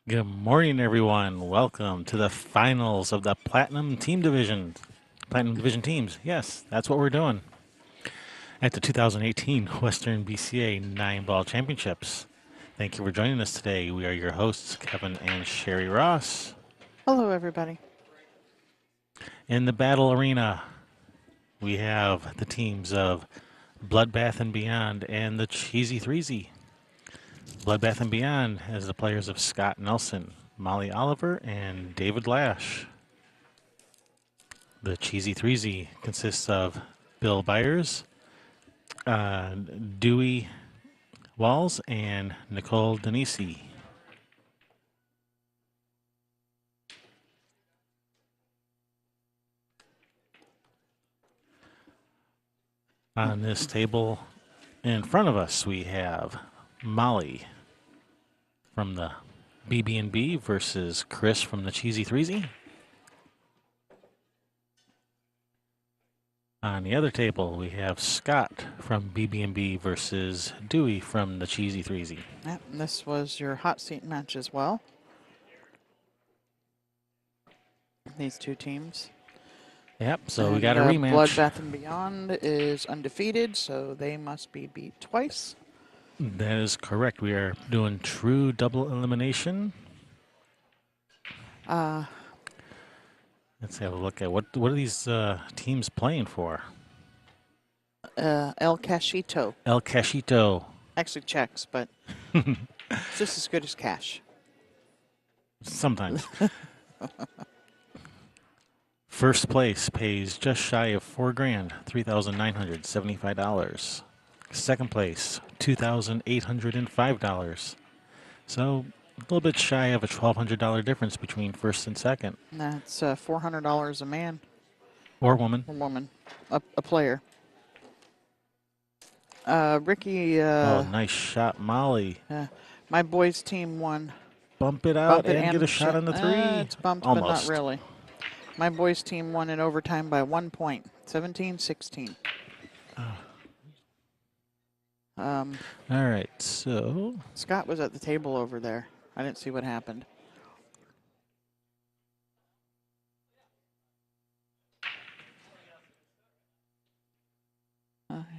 Good morning, everyone. Welcome to the finals of the Platinum Team Division. Platinum Division teams. Yes, that's what we're doing at the 2018 Western BCA 9-Ball Championships. Thank you for joining us today. We are your hosts, Kevin and Sherry Ross. Hello, everybody. In the battle arena, we have the teams of Bloodbath and Beyond and the Cheesy Threesy. Bloodbath and Beyond has the players of Scott Nelson, Molly Oliver, and David Lash. The Cheesy Threesy consists of Bill Byers, Dewey Walls, and Nicole Denisi. On this table in front of us, we have Molly from the BB&B versus Chris from the Cheesy Threesy. On the other table, we have Scott from BB&B versus Dewey from the Cheesy Threesy. Yep, and this was your hot seat match as well. These two teams. Yep, so we got a rematch. Bloodbath and Beyond is undefeated, so they must be beat twice. That is correct. We are doing true double elimination. Let's have a look at what are these teams playing for? El Cachito. El Cachito. Actually checks, but it's just as good as cash. Sometimes. First place pays just shy of $4,000, $3,975. Second place, $2,805. So a little bit shy of a $1,200 difference between first and second. That's $400 a man. Or woman. Or woman. A player. Ricky. Oh, nice shot, Molly. My boys' team won. Bump it out and get a shot on the three. It's bumped, almost. But not really. My boys' team won in overtime by 1 point, 17-16. All right, so Scott was at the table over there. I didn't see what happened.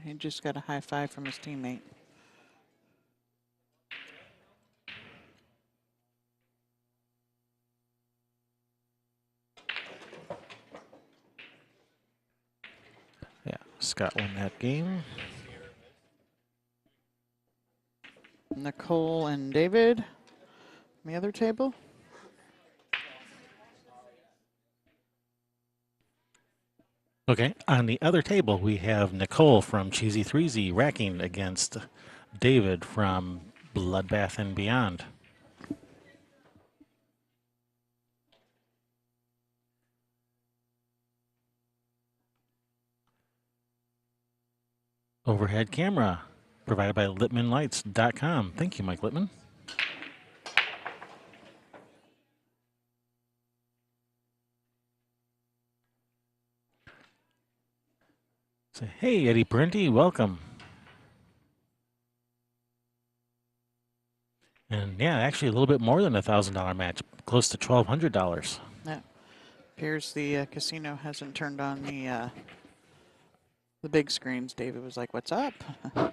He just got a high five from his teammate. yeah, Scott won that game. Nicole and David on the other table. Okay, on the other table, we have Nicole from Cheesy Threesy racking against David from Bloodbath and Beyond. Overhead camera provided by LittmanLights.com. Thank you, Mike Littman. Say, hey, Eddie Parenti, welcome. And yeah, actually a little bit more than a $1,000 match, close to $1,200. Yeah. Appears the casino hasn't turned on the big screens. David was like, "What's up?" I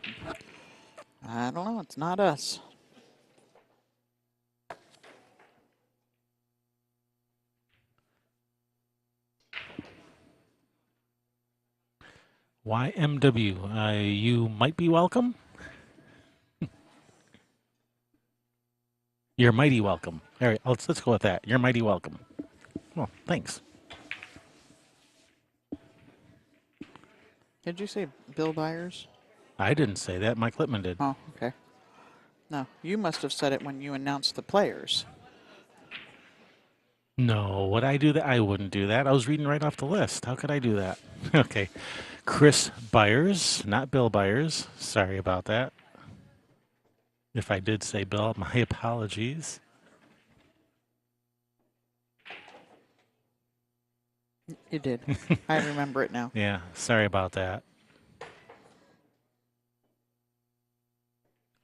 don't know. It's not us. YMW, you might be welcome. You're mighty welcome. All right, let's go with that. You're mighty welcome. Well, thanks. Did you say Bill Byers? I didn't say that. Mike Littman did. Oh, okay. No, you must have said it when you announced the players. No, would I do that? I wouldn't do that. I was reading right off the list. How could I do that? Okay. Chris Byers, not Bill Byers. Sorry about that. If I did say Bill, my apologies. You did. I remember it now. Yeah, sorry about that.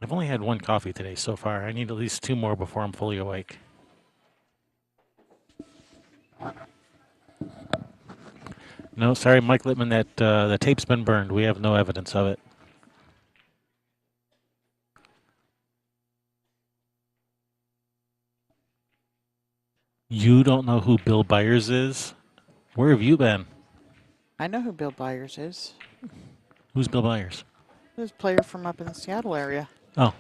I've only had one coffee today so far. I need at least 2 more before I'm fully awake. No, sorry, Mike Littman, that the tape's been burned. We have no evidence of it. You don't know who Bill Byers is? Where have you been? I know who Bill Byers is. Who's Bill Byers? This player from up in the Seattle area. Oh.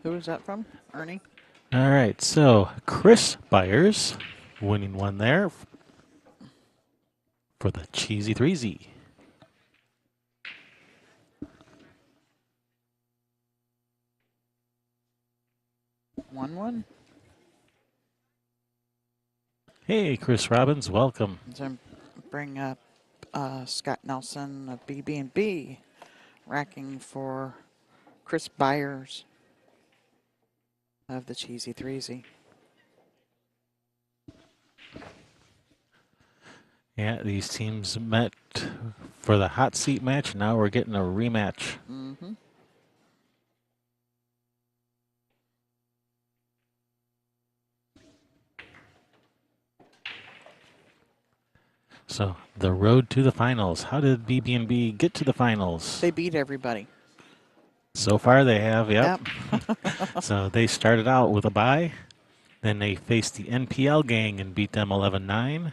Who was that from? Ernie? All right, so Chris Byers winning one there for the cheesy Threesy. 1-1. Hey, Chris Robbins, welcome. So bring up Scott Nelson of BB&B, racking for Chris Byers of the Cheesy Threesy. Yeah, these teams met for the hot seat match. Now we're getting a rematch. Mm-hmm. So the road to the finals. How did BB&B get to the finals? They beat everybody. So far they have, yep. Yep. So they started out with a bye. Then they faced the NPL gang and beat them 11-9.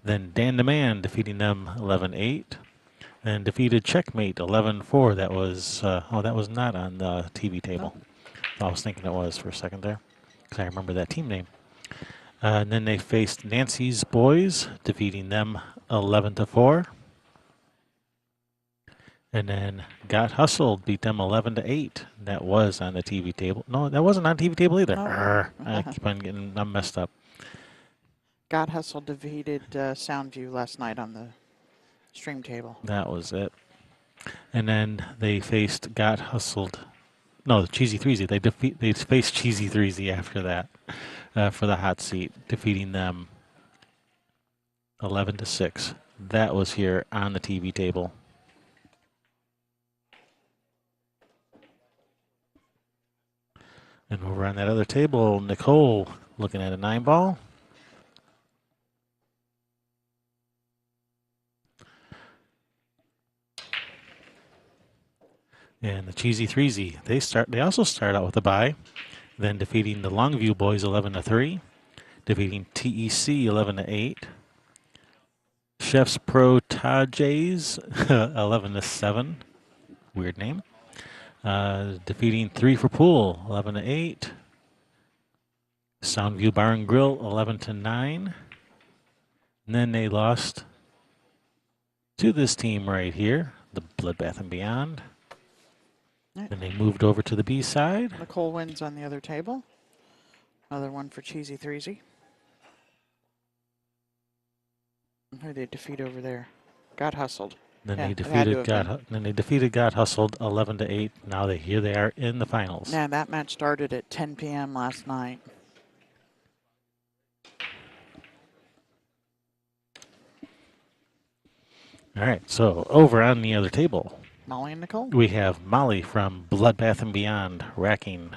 Then Dan Demand defeating them 11-8. Then defeated Checkmate 11-4. That was that was not on the TV table. No. I was thinking it was for a second there because I remember that team name. And then they faced Nancy's Boys, defeating them 11-4. And then Got Hustled, beat them 11-8. That was on the TV table. No, that wasn't on TV table either. No. I keep on getting I'm messed up. God Hustle defeated Soundview last night on the stream table. That was it. And then they faced Got Hustled. No, the Cheesy Threesy. They faced Cheesy Threesy after that for the hot seat, defeating them 11-6. That was here on the TV table. And over on that other table, Nicole looking at a 9-ball. And the Cheesy Threesy, they also start out with a bye, then defeating the Longview Boys 11-3, defeating TEC 11-8, Chef's Pro Tajays 11-7, weird name, defeating 3 for Pool 11-8, Soundview Bar and Grill 11-9, and then they lost to this team right here, the Bloodbath and Beyond. Then they moved over to the B side. Nicole wins on the other table. Another one for Cheesy Threesy. Who did they defeat over there? Got Hustled. Then Yeah, they it had to defeated have Got Hustled 11-8. Now here they are in the finals. Yeah, that match started at 10 p.m. last night. All right, so over on the other table, Molly and Nicole. we have Molly from Bloodbath and Beyond racking.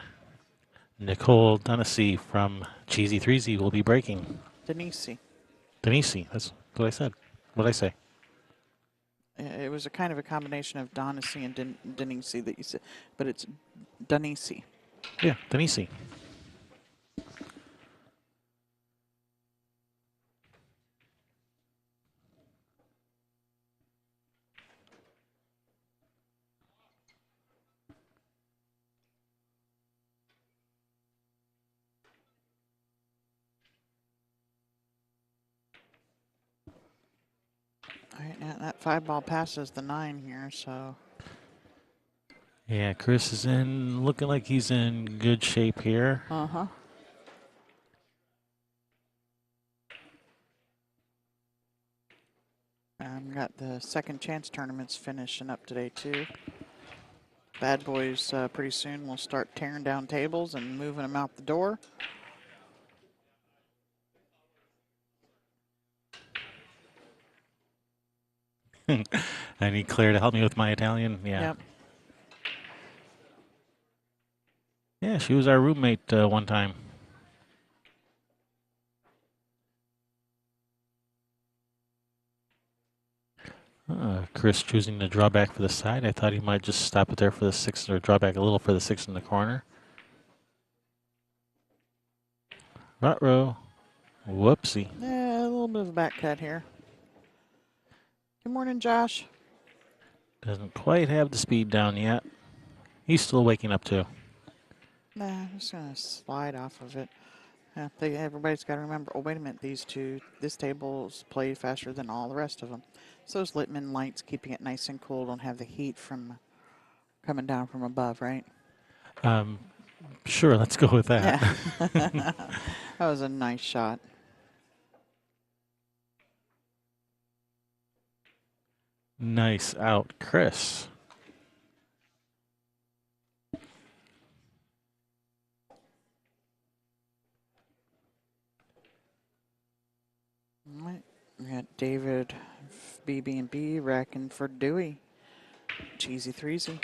Nicole Dunnessy from Cheesy Threesy will be breaking. Denise. Denise, that's what I said. What did I say? It was a kind of a combination of Donacy and Denise that you said, but it's Denise. Yeah, Denise. All right, now that 5-ball passes the 9 here, so. Yeah, Chris is looking like he's in good shape here. Uh-huh. Got the second chance tournaments finishing up today, too. Bad boys pretty soon will start tearing down tables and moving them out the door. I need Claire to help me with my Italian. Yeah. Yep. Yeah, she was our roommate one time. Chris choosing to draw back for the side. I thought he might just stop it there for the 6 or draw back a little for the 6 in the corner. Ruh-roh. Whoopsie. Yeah, a little bit of a back cut here. Good morning, Josh. Doesn't quite have the speed down yet. He's still waking up too. Nah, I'm just going to slide off of it. Yeah, everybody's got to remember, oh, wait a minute, this table's played faster than all the rest of them. So those Littman lights, keeping it nice and cool, don't have the heat from coming down from above, right? Sure, let's go with that. Yeah. That was a nice shot. Nice out, Chris. All right. We got David, BB&B, racking for Dewey. Cheesy Threesy.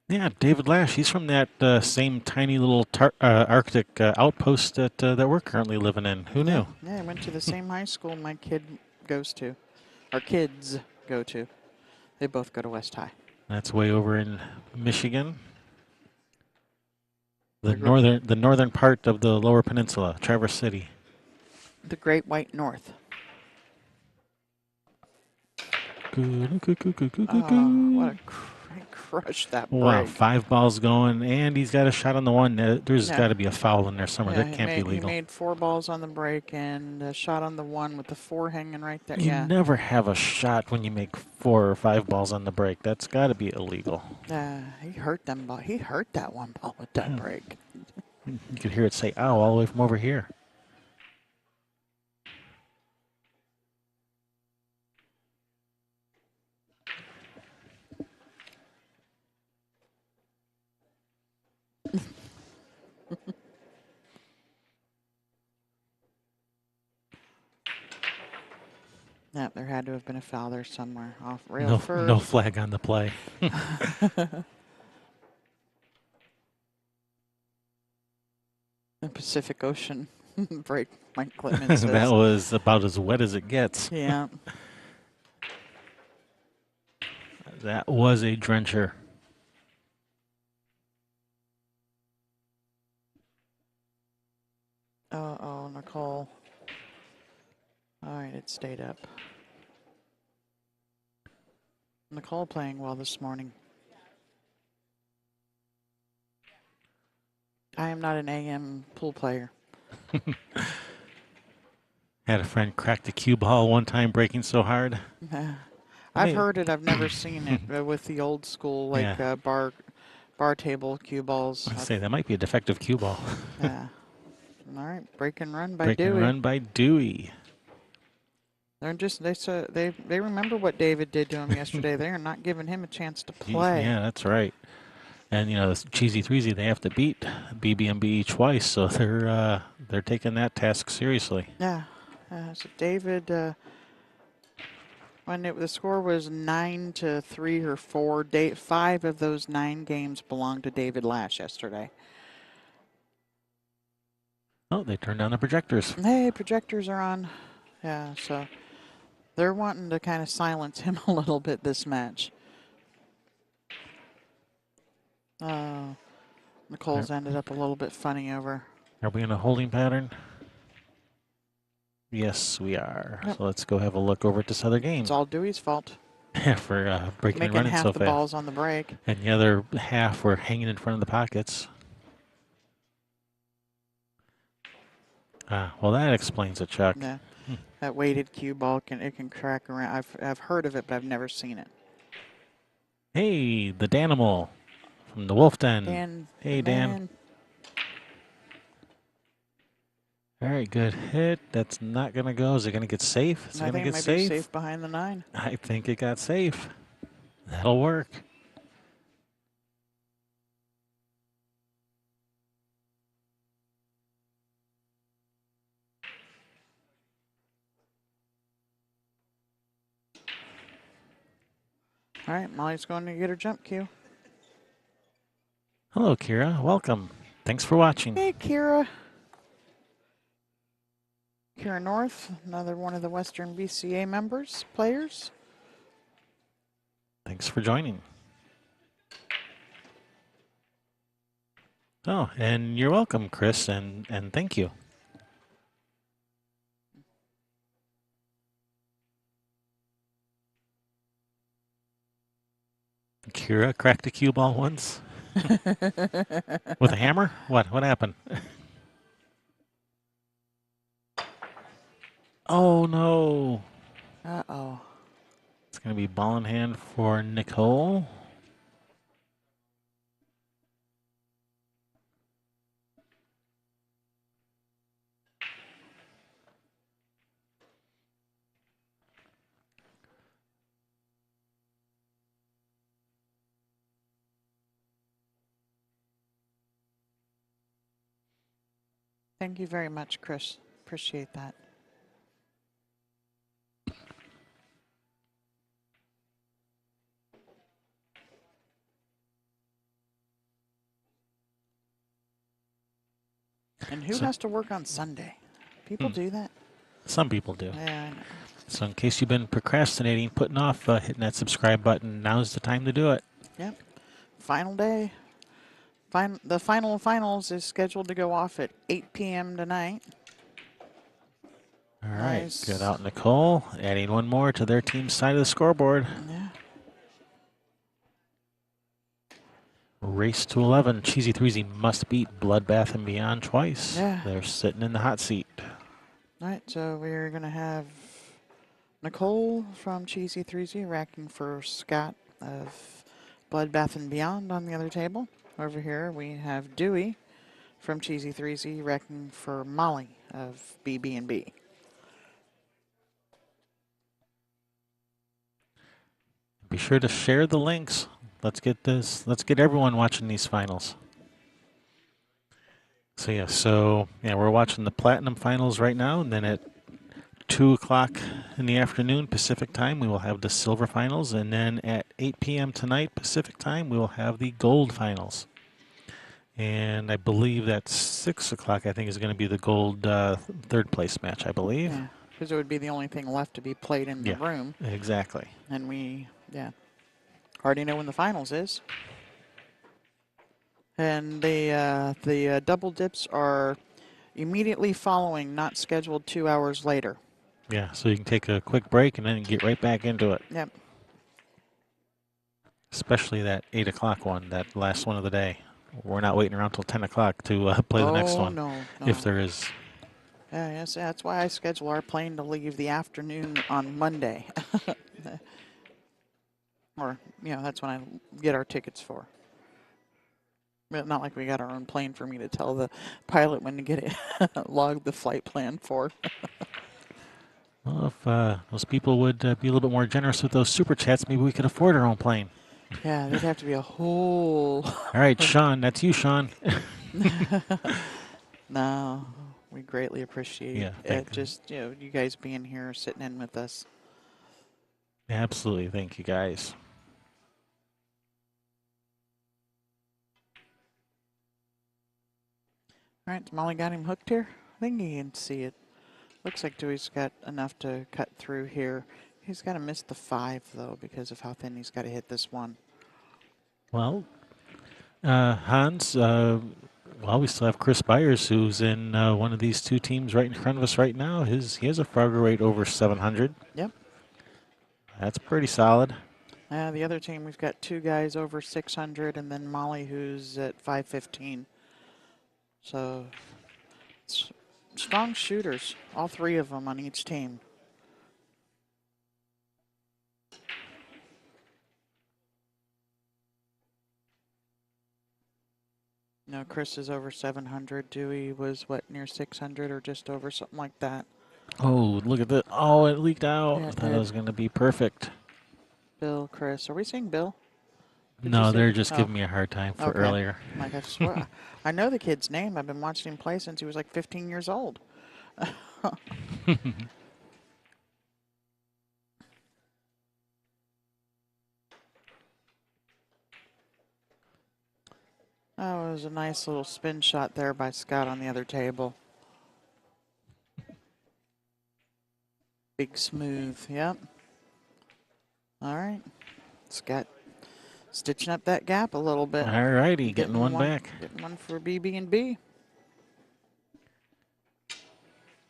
Yeah, David Lash. He's from that same tiny little Arctic outpost that we're currently living in. Who knew? Yeah, I went to the same high school my kid goes to. Our kids go to. They both go to West High. That's way over in Michigan. The northern part of the Lower Peninsula, Traverse City. The Great White North. What a crush that break. Wow, 5 balls going, and he's got a shot on the one. There's got to be a foul in there somewhere. That can't be legal. He made 4 balls on the break and a shot on the one with the 4 hanging right there. You never have a shot when you make 4 or 5 balls on the break. That's got to be illegal. He hurt them ball. He hurt that one ball with that break. You could hear it say, ow, all the way from over here. Yeah, there had to have been a foul there somewhere. Off rail first. No flag on the play. The Pacific Ocean break, Mike Clitman says. That was about as wet as it gets. Yeah. That was a drencher. Uh-oh, Nicole. All right, it stayed up. Nicole playing well this morning. I am not an AM pool player. Had a friend crack the cue ball one time breaking so hard. I've heard it. I've never seen it with the old school, like bar table cue balls. I'd say that might be a defective cue ball. Yeah. All right, break and run by Break Dewey. and run by Dewey. They remember what David did to him yesterday. They are not giving him a chance to play. Yeah, that's right. And you know, this cheesy Threesy, they have to beat BB&B twice, so they're taking that task seriously. Yeah. So David, when the score was 9-3 or 4, 5 of those 9 games belonged to David Lash yesterday. Oh, they turned on the projectors. Hey, projectors are on. Yeah, so they're wanting to kind of silence him a little bit this match. Nicole's ended up a little bit funny over. Are we in a holding pattern? Yes, we are. Yep. So let's go have a look over at this other game. It's all Dewey's fault. For breaking and Making running half so the fast. balls on the break. And the other half were hanging in front of the pockets. Well, that explains it, Chuck. Yeah. That weighted cue ball can crack around. I've heard of it, but I've never seen it. Hey, the Danimal from the Wolf Den. Dan. Hey, Dan. All right, good hit. That's not going to go. Is it going to get safe? Is it I going to think it get might be safe? safe behind the 9. I think it got safe. That'll work. All right, Molly's going to get her jump cue. Hello, Kira. Welcome. Thanks for watching. Hey, Kira. Kira North, another one of the Western BCA members, players. Thanks for joining. Oh, and you're welcome, Chris, and thank you. Kira cracked a cue ball once. With a hammer? What? What happened? Oh, no. Uh-oh. It's going to be ball in hand for Nicole. Thank you very much, Chris. Appreciate that. And who has to work on Sunday? People do that? Some people do. Yeah, I know. So in case you've been procrastinating, putting off hitting that subscribe button, now's the time to do it. Yep. Final day. The finals is scheduled to go off at 8 p.m. tonight. All Nice. right, good out, Nicole. Adding one more to their team's side of the scoreboard. Yeah. Race to 11. Cheesy Threesy must beat Bloodbath and Beyond twice. Yeah. They're sitting in the hot seat. All right, so we're going to have Nicole from Cheesy Threesy racking for Scott of Bloodbath and Beyond on the other table. Over here we have Dewey from Cheesy Threesy racking for Molly of BB&B. Be sure to share the links. Let's get everyone watching these finals. So we're watching the Platinum finals right now, and then at 2 o'clock in the afternoon Pacific time, we will have the Silver finals, and then at 8 p.m. tonight Pacific time, we will have the Gold finals. And I believe that 6 o'clock, I think, is going to be the Gold third place match, I believe. Yeah, because it would be the only thing left to be played in the room. Exactly. And we, already know when the finals is. And the double dips are immediately following, not scheduled 2 hours later. Yeah, so you can take a quick break and then get right back into it. Yep. Especially that 8 o'clock one, that last one of the day. We're not waiting around till 10 o'clock to play the next one. No. If there is. Yeah, yes, that's why I schedule our plane to leave the afternoon on Monday. Or, that's when I get our tickets for. But not like we got our own plane for me to tell the pilot when to get it, log the flight plan for. Well, if those people would be a little bit more generous with those super chats, maybe we could afford our own plane. Yeah, there'd have to be a whole. All right, Sean, that's you, Sean. No, we greatly appreciate it. Just, you guys being here, sitting in with us. Absolutely. Thank you, guys. All right, Molly got him hooked here. I think he can see it. Looks like Dewey's got enough to cut through here. He's got to miss the 5, though, because of how thin he's got to hit this one. Well, Hans, we still have Chris Byers, who's in one of these two teams right in front of us right now. He has a Frogger rate over 700. Yep. That's pretty solid. The other team, we've got 2 guys over 600, and then Molly, who's at 515. So, strong shooters, all 3 of them on each team. Chris is over 700. Dewey was, what, near 600 or just over, something like that. Oh, look at that. Oh, it leaked out. Yeah, I it thought it did. was going to be perfect. Bill, Chris. Are we seeing Bill? Did you No, say? they're just Oh, giving me a hard time for okay. earlier. Like, I swear. I know the kid's name. I've been watching him play since he was like 15 years old. Oh, it was a nice little spin shot there by Scott on the other table. Big smooth. Yep. All right. Scott stitching up that gap a little bit. All righty, getting one back. Getting one for BB and B.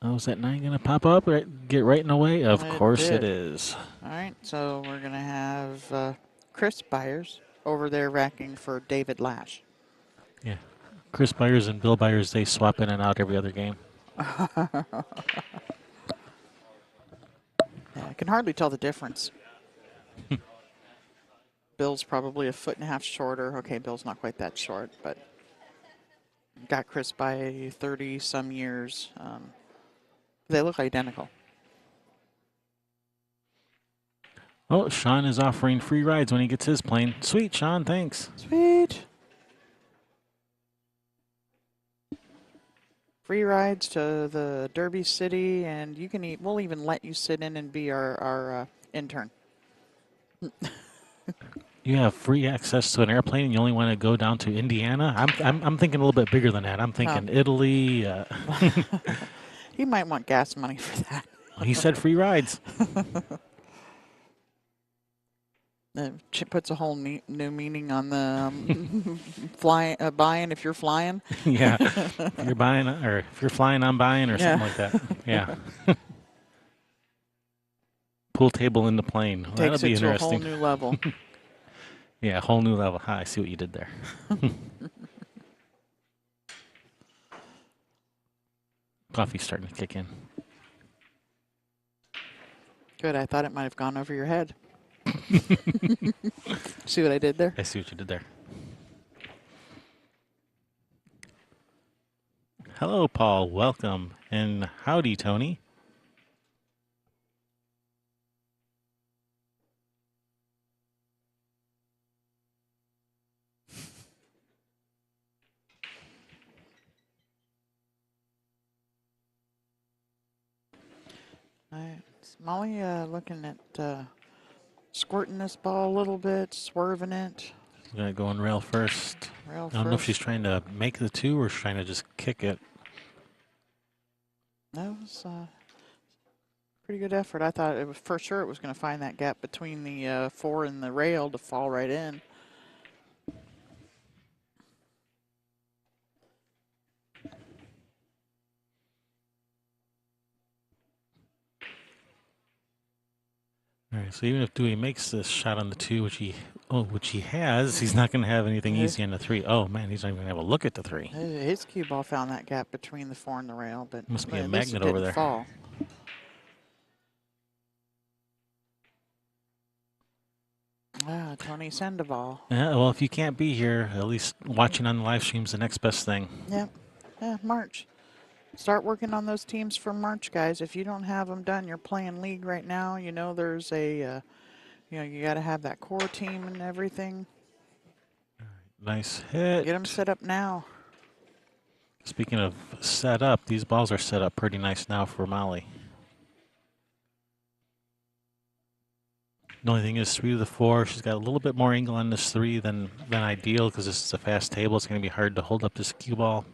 Oh, is that 9 going to pop up? Get right in the way? Of It course it did. is. All right. So we're going to have Chris Byers over there racking for David Lash. Yeah. Chris Byers and Bill Byers, they swap in and out every other game. Yeah, I can hardly tell the difference. Bill's probably a foot and a half shorter. Okay, Bill's not quite that short, but got Chris by 30 some years. They look identical. Oh, Sean is offering free rides when he gets his plane. Sweet, Sean, thanks. Sweet. Free rides to the Derby City, and you can eat. We'll even let you sit in and be our intern. You have free access to an airplane and you only want to go down to Indiana? I'm thinking a little bit bigger than that. I'm thinking Italy. He might want gas money for that. He said free rides. It puts a whole new meaning on the buying if you're flying. Yeah. If you're buying or if you're flying, I'm buying or something like that. Yeah. Pool table in the plane. Well, that'll Takes be it to a interesting. whole new level. Yeah, whole new level. I see what you did there. Coffee's starting to kick in. Good. I thought it might have gone over your head. See what I did there? I see what you did there. Hello, Paul. Welcome. And howdy, Tony. Molly looking at squirting this ball a little bit, swerving it. We're going to go on rail first. I don't know if she's trying to make the 2 or she's trying to just kick it. That was a pretty good effort. I thought it was for sure it was going to find that gap between the 4 and the rail to fall right in. All right, so even if Dewey makes this shot on the 2, which he has, he's not going to have anything easy on the 3. Oh man, he's not even going to have a look at the 3. His cue ball found that gap between the 4 and the rail, but Must be a at least magnet it over didn't there. fall. Tony Sandoval. Yeah, well, if you can't be here, at least watching on the live stream's the next best thing. Yep. Yeah, March. Start working on those teams for March, guys. If you don't have them done, you're playing league right now. You know there's a, you got to have that core team and everything. Nice hit. Get them set up now. Speaking of set up, these balls are set up pretty nice now for Molly. The only thing is 3 to the 4. She's got a little bit more angle on this 3 than ideal because this is a fast table. It's going to be hard to hold up this cue ball.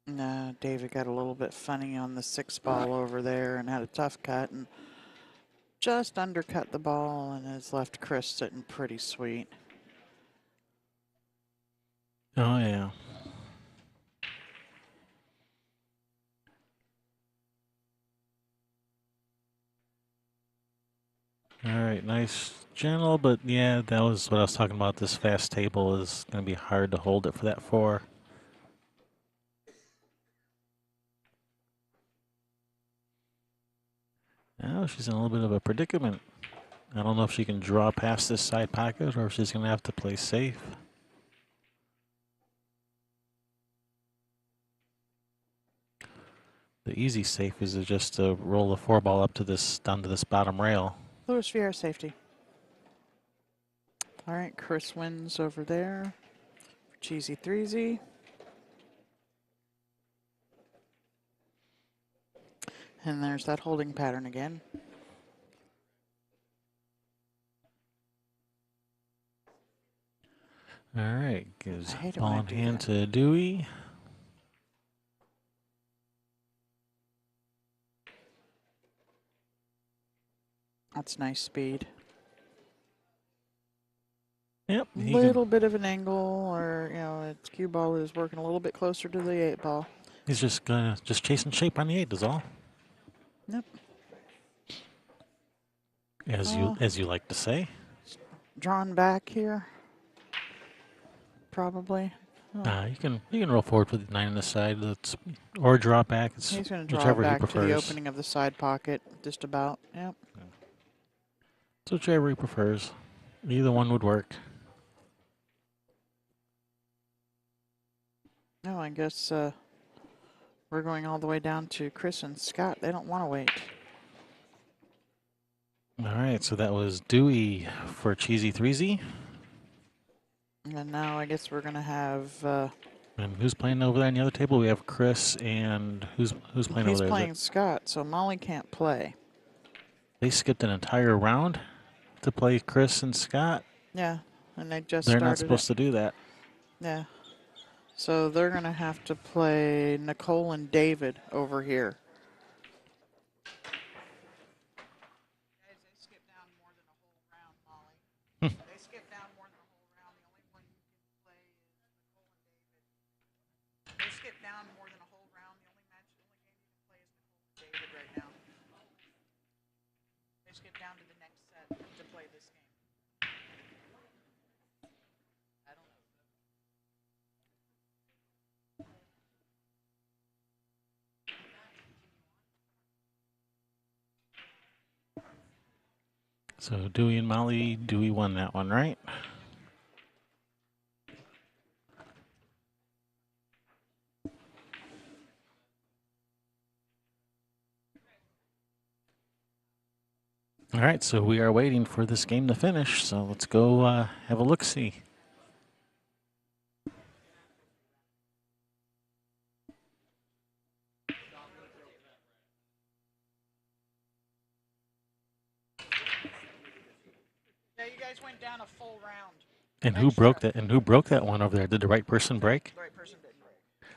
No, David got a little bit funny on the 6 ball over there and had a tough cut and just undercut the ball and has left Chris sitting pretty sweet. Oh, yeah. All right, nice, gentle, but yeah, that was what I was talking about. This fast table is going to be hard to hold it for that 4. Now she's in a little bit of a predicament. I don't know if she can draw past this side pocket or if she's going to have to play safe. The easy safe is to just to roll the 4 ball up to this, down to this bottom rail. Louis Vieira safety. All right, Chris wins over there. Cheesy Threesy. And there's that holding pattern again. All right, gives I hate it when ball I in do hand that. to Dewey. That's nice speed. Yep, he can. Little bit of an angle, or its cue ball is working a little bit closer to the 8-ball. He's just gonna chasing shape on the 8 is all. Yep. As you like to say. Drawn back here, probably. Oh. You can roll forward with the 9 on the side. Or draw back. It's He's going to draw whichever he back to the prefers. opening of the side pocket, just about. Yep. It's whichever he prefers. Either one would work. No, I guess we're going all the way down to Chris and Scott. They don't want to wait. All right, so that was Dewey for Cheesy Threesy. And now I guess we're going to have... And who's playing over there on the other table? We have Chris and who's playing over there? He's playing Scott, so Molly can't play. They skipped an entire round to play Chris and Scott. Yeah, and they just They're started not supposed to do that. Yeah. So they're going to have to play Nicole and David over here. Guys, they skipped down more than a whole round, Molly. They skipped down more than a whole round. The only one you can play is Nicole and David. They skipped down more than a whole round. The only game you can play is Nicole and David right now. They skipped down to the next set to play this game. I don't know. So Dewey and Molly, Dewey won that one, right? All right, so we are waiting for this game to finish. So let's go have a look-see. Yeah, you guys went down a full round. And who broke that? And who broke that one over there? Did the right person break? The right person didn't break.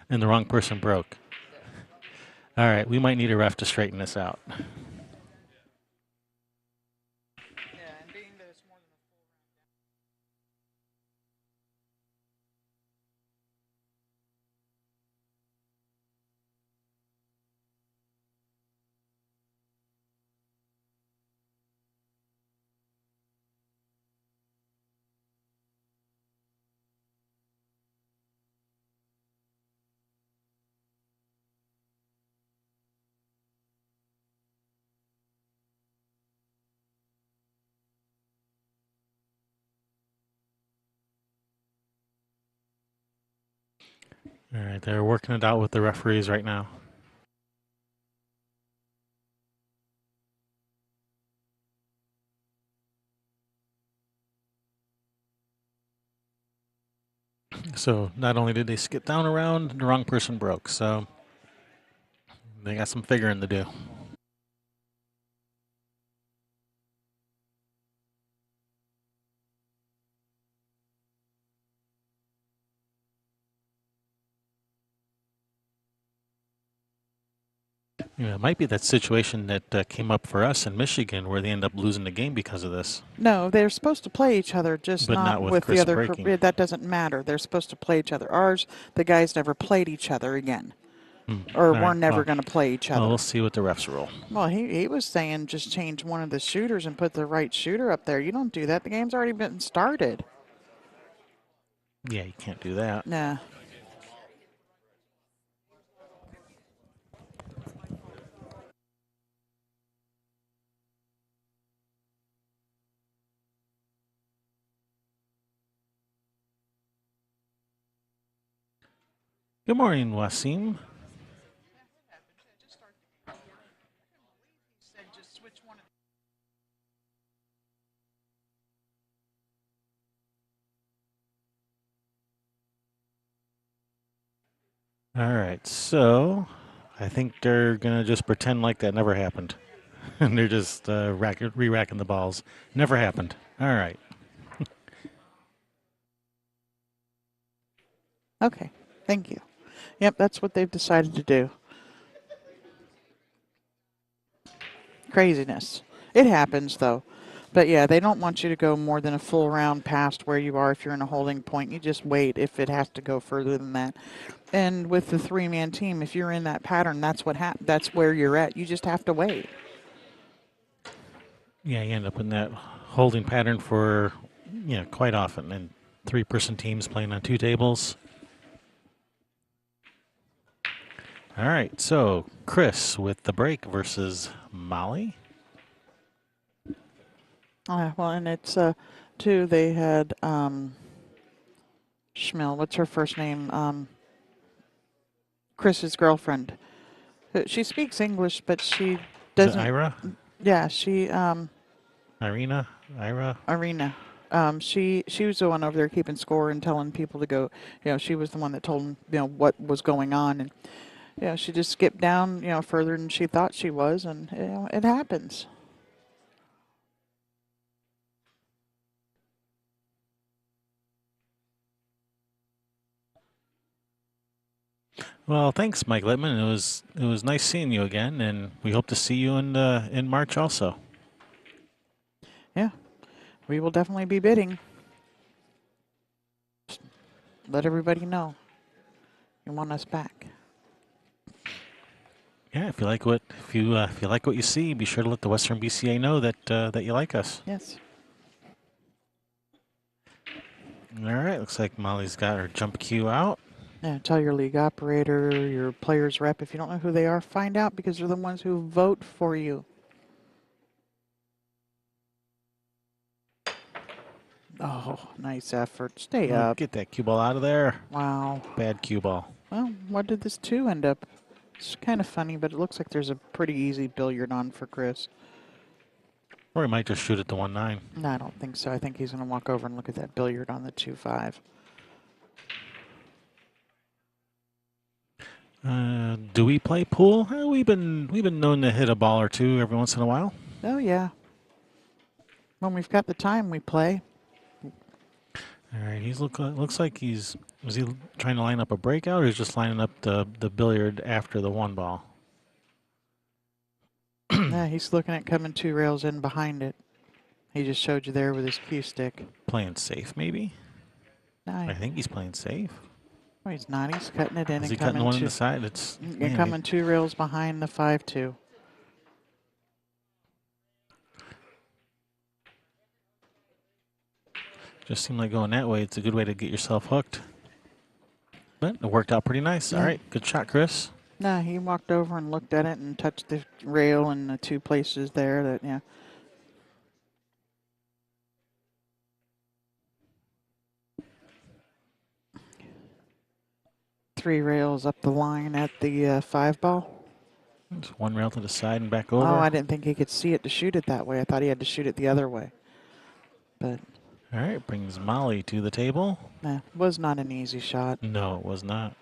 And the wrong person broke. All right, we might need a ref to straighten this out. Yeah, and being that it's more than a full round. All right, they're working it out with the referees right now. So not only did they skip down a round, the wrong person broke. So they got some figuring to do. Yeah, it might be that situation that came up for us in Michigan where they end up losing the game because of this. No, they're supposed to play each other, just But not not with with the Chris other. breaking. That doesn't matter. They're supposed to play each other. Ours, the guys never played each other again. or All we're right. never Well, going to play each we'll other. see what the refs rule. Well, he was saying just change one of the shooters and put the right shooter up there. You don't do that. The game's already been started. Yeah, you can't do that. Nah. Good morning, Wasim. All right, so I think they're gonna just pretend like that never happened, and they're just re-racking the balls. Never happened. All right. Okay. Thank you. Yep, that's what they've decided to do. Craziness. It happens, though. But yeah, they don't want you to go more than a full round past where you are if you're in a holding point. You just wait if it has to go further than that. And with the three-man team, if you're in that pattern, that's what that's where you're at. You just have to wait. Yeah, you end up in that holding pattern for quite often, and three-person teams playing on two tables. All right, so Chris with the break versus Molly. Well, and it's too. They had Schmill. What's her first name? Chris's girlfriend. She speaks English, but she Is it doesn't. Ira? Yeah, she Irina? Ira? Arena. She was the one over there keeping score and telling people to go. She was the one that told them what was going on, and she just skipped down further than she thought she was, and it happens. Well, thanks, Mike Littman. It was nice seeing you again, and we hope to see you in March also. Yeah, we will definitely be bidding. Let everybody know you want us back. Yeah, if you like what you see, be sure to let the Western BCA know that you like us. Yes. All right, looks like Molly's got her jump cue out. Yeah, tell your league operator, your players rep. If you don't know who they are, find out because they're the ones who vote for you. Oh, nice effort. Stay up. Get that cue ball out of there. Wow. Bad cue ball. Well, what did this two end up? It's kind of funny, but it looks like there's a pretty easy billiard on for Chris. Or he might just shoot at the 1-9. No, I don't think so. I think he's going to walk over and look at that billiard on the 2-5. Do we play pool? We've been known to hit a ball or two every once in a while. Oh, yeah. When we've got the time, we play. All right, looks like was he trying to line up a breakout or is just lining up the billiard after the one ball? Yeah, he's looking at coming 2 rails in behind it. He just showed you there with his cue stick. Playing safe, maybe? Nice. I think he's playing safe. No, he's not. He's cutting it in Is and he cutting the coming one on two. the side? It's You're coming 2 rails behind the 5-2. just seemed like going that way. It's a good way to get yourself hooked. But it worked out pretty nice. Yeah. All right, good shot, Chris. No, he walked over and looked at it and touched the rail in the 2 places there that, yeah. Three rails up the line at the 5 ball. Just one rail to the side and back over. Oh, I didn't think he could see it to shoot it that way. I thought he had to shoot it the other way. But All right, brings Molly to the table. was not an easy shot. No, it was not.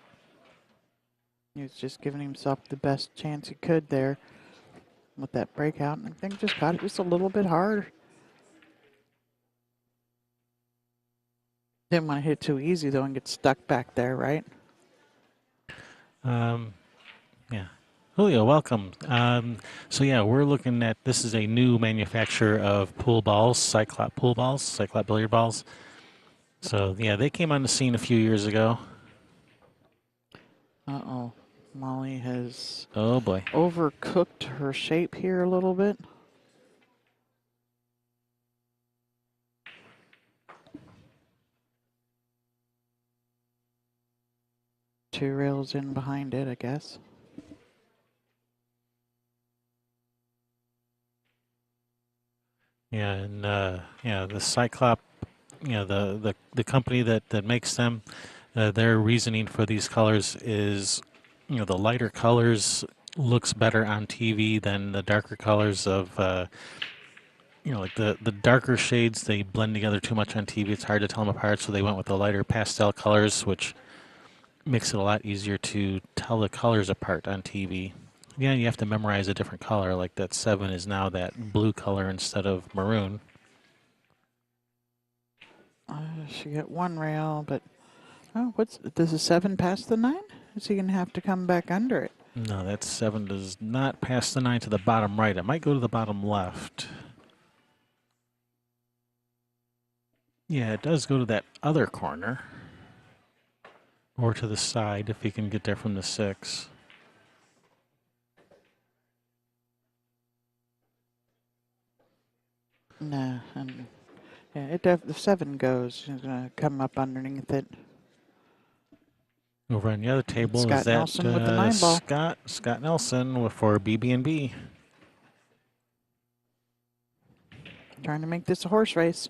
He was just giving himself the best chance he could there with that breakout. And I think just got it just a little bit hard. Didn't want to hit too easy, though, and get stuck back there, right? Yeah. Julio, welcome. So yeah, we're looking at, this is a new manufacturer of pool balls, Cyclop pool balls, Cyclop billiard balls. So yeah, they came on the scene a few years ago. Uh-oh. Molly has Oh boy. overcooked her shape here a little bit. Two rails in behind it, I guess. Yeah, and yeah, the Cyclop, the company that makes them, their reasoning for these colors is, the lighter colors looks better on TV than the darker colors of, like the darker shades. They blend together too much on TV. It's hard to tell them apart. So they went with the lighter pastel colors, which makes it a lot easier to tell the colors apart on TV. Yeah, you have to memorize a different color. Like that 7 is now that blue color instead of maroon. She got one rail, but does a 7 pass the 9? Is he gonna have to come back under it? No, that 7 does not pass the 9 to the bottom right. It might go to the bottom left. Yeah, it does go to that other corner. Or to the side if he can get there from the 6. No, and yeah, the 7 goes. He's gonna come up underneath it. Over on the other table is Scott that Nelson with the 9 ball. Scott Nelson for BB&B. Trying to make this a horse race.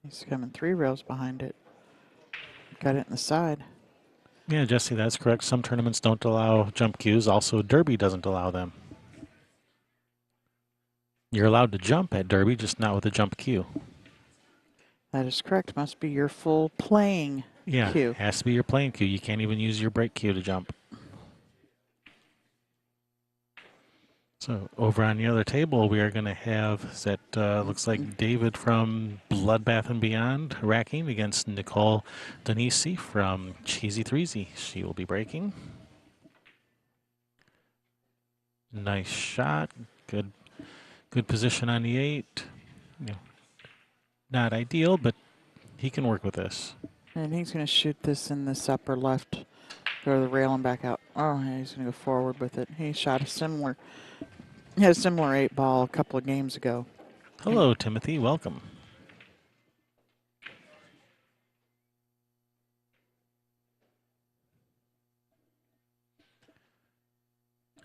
He's coming 3 rails behind it. Got it in the side. Yeah, Jesse, that's correct. Some tournaments don't allow jump cues. Also, Derby doesn't allow them. You're allowed to jump at Derby, just not with a jump cue. That is correct. Must be your full playing Yeah, cue. has to be your playing cue. You can't even use your break cue to jump. So over on the other table, we are going to have that looks like David from Bloodbath and Beyond racking against Nicole Denisi from Cheesy Threesy. She will be breaking. Nice shot. Good position on the 8. Not ideal, but he can work with this. And he's going to shoot this in this upper left. Go to the rail and back out. Oh, he's going to go forward with it. He shot he had a similar 8 ball a couple of games ago. Hello, Timothy. Welcome.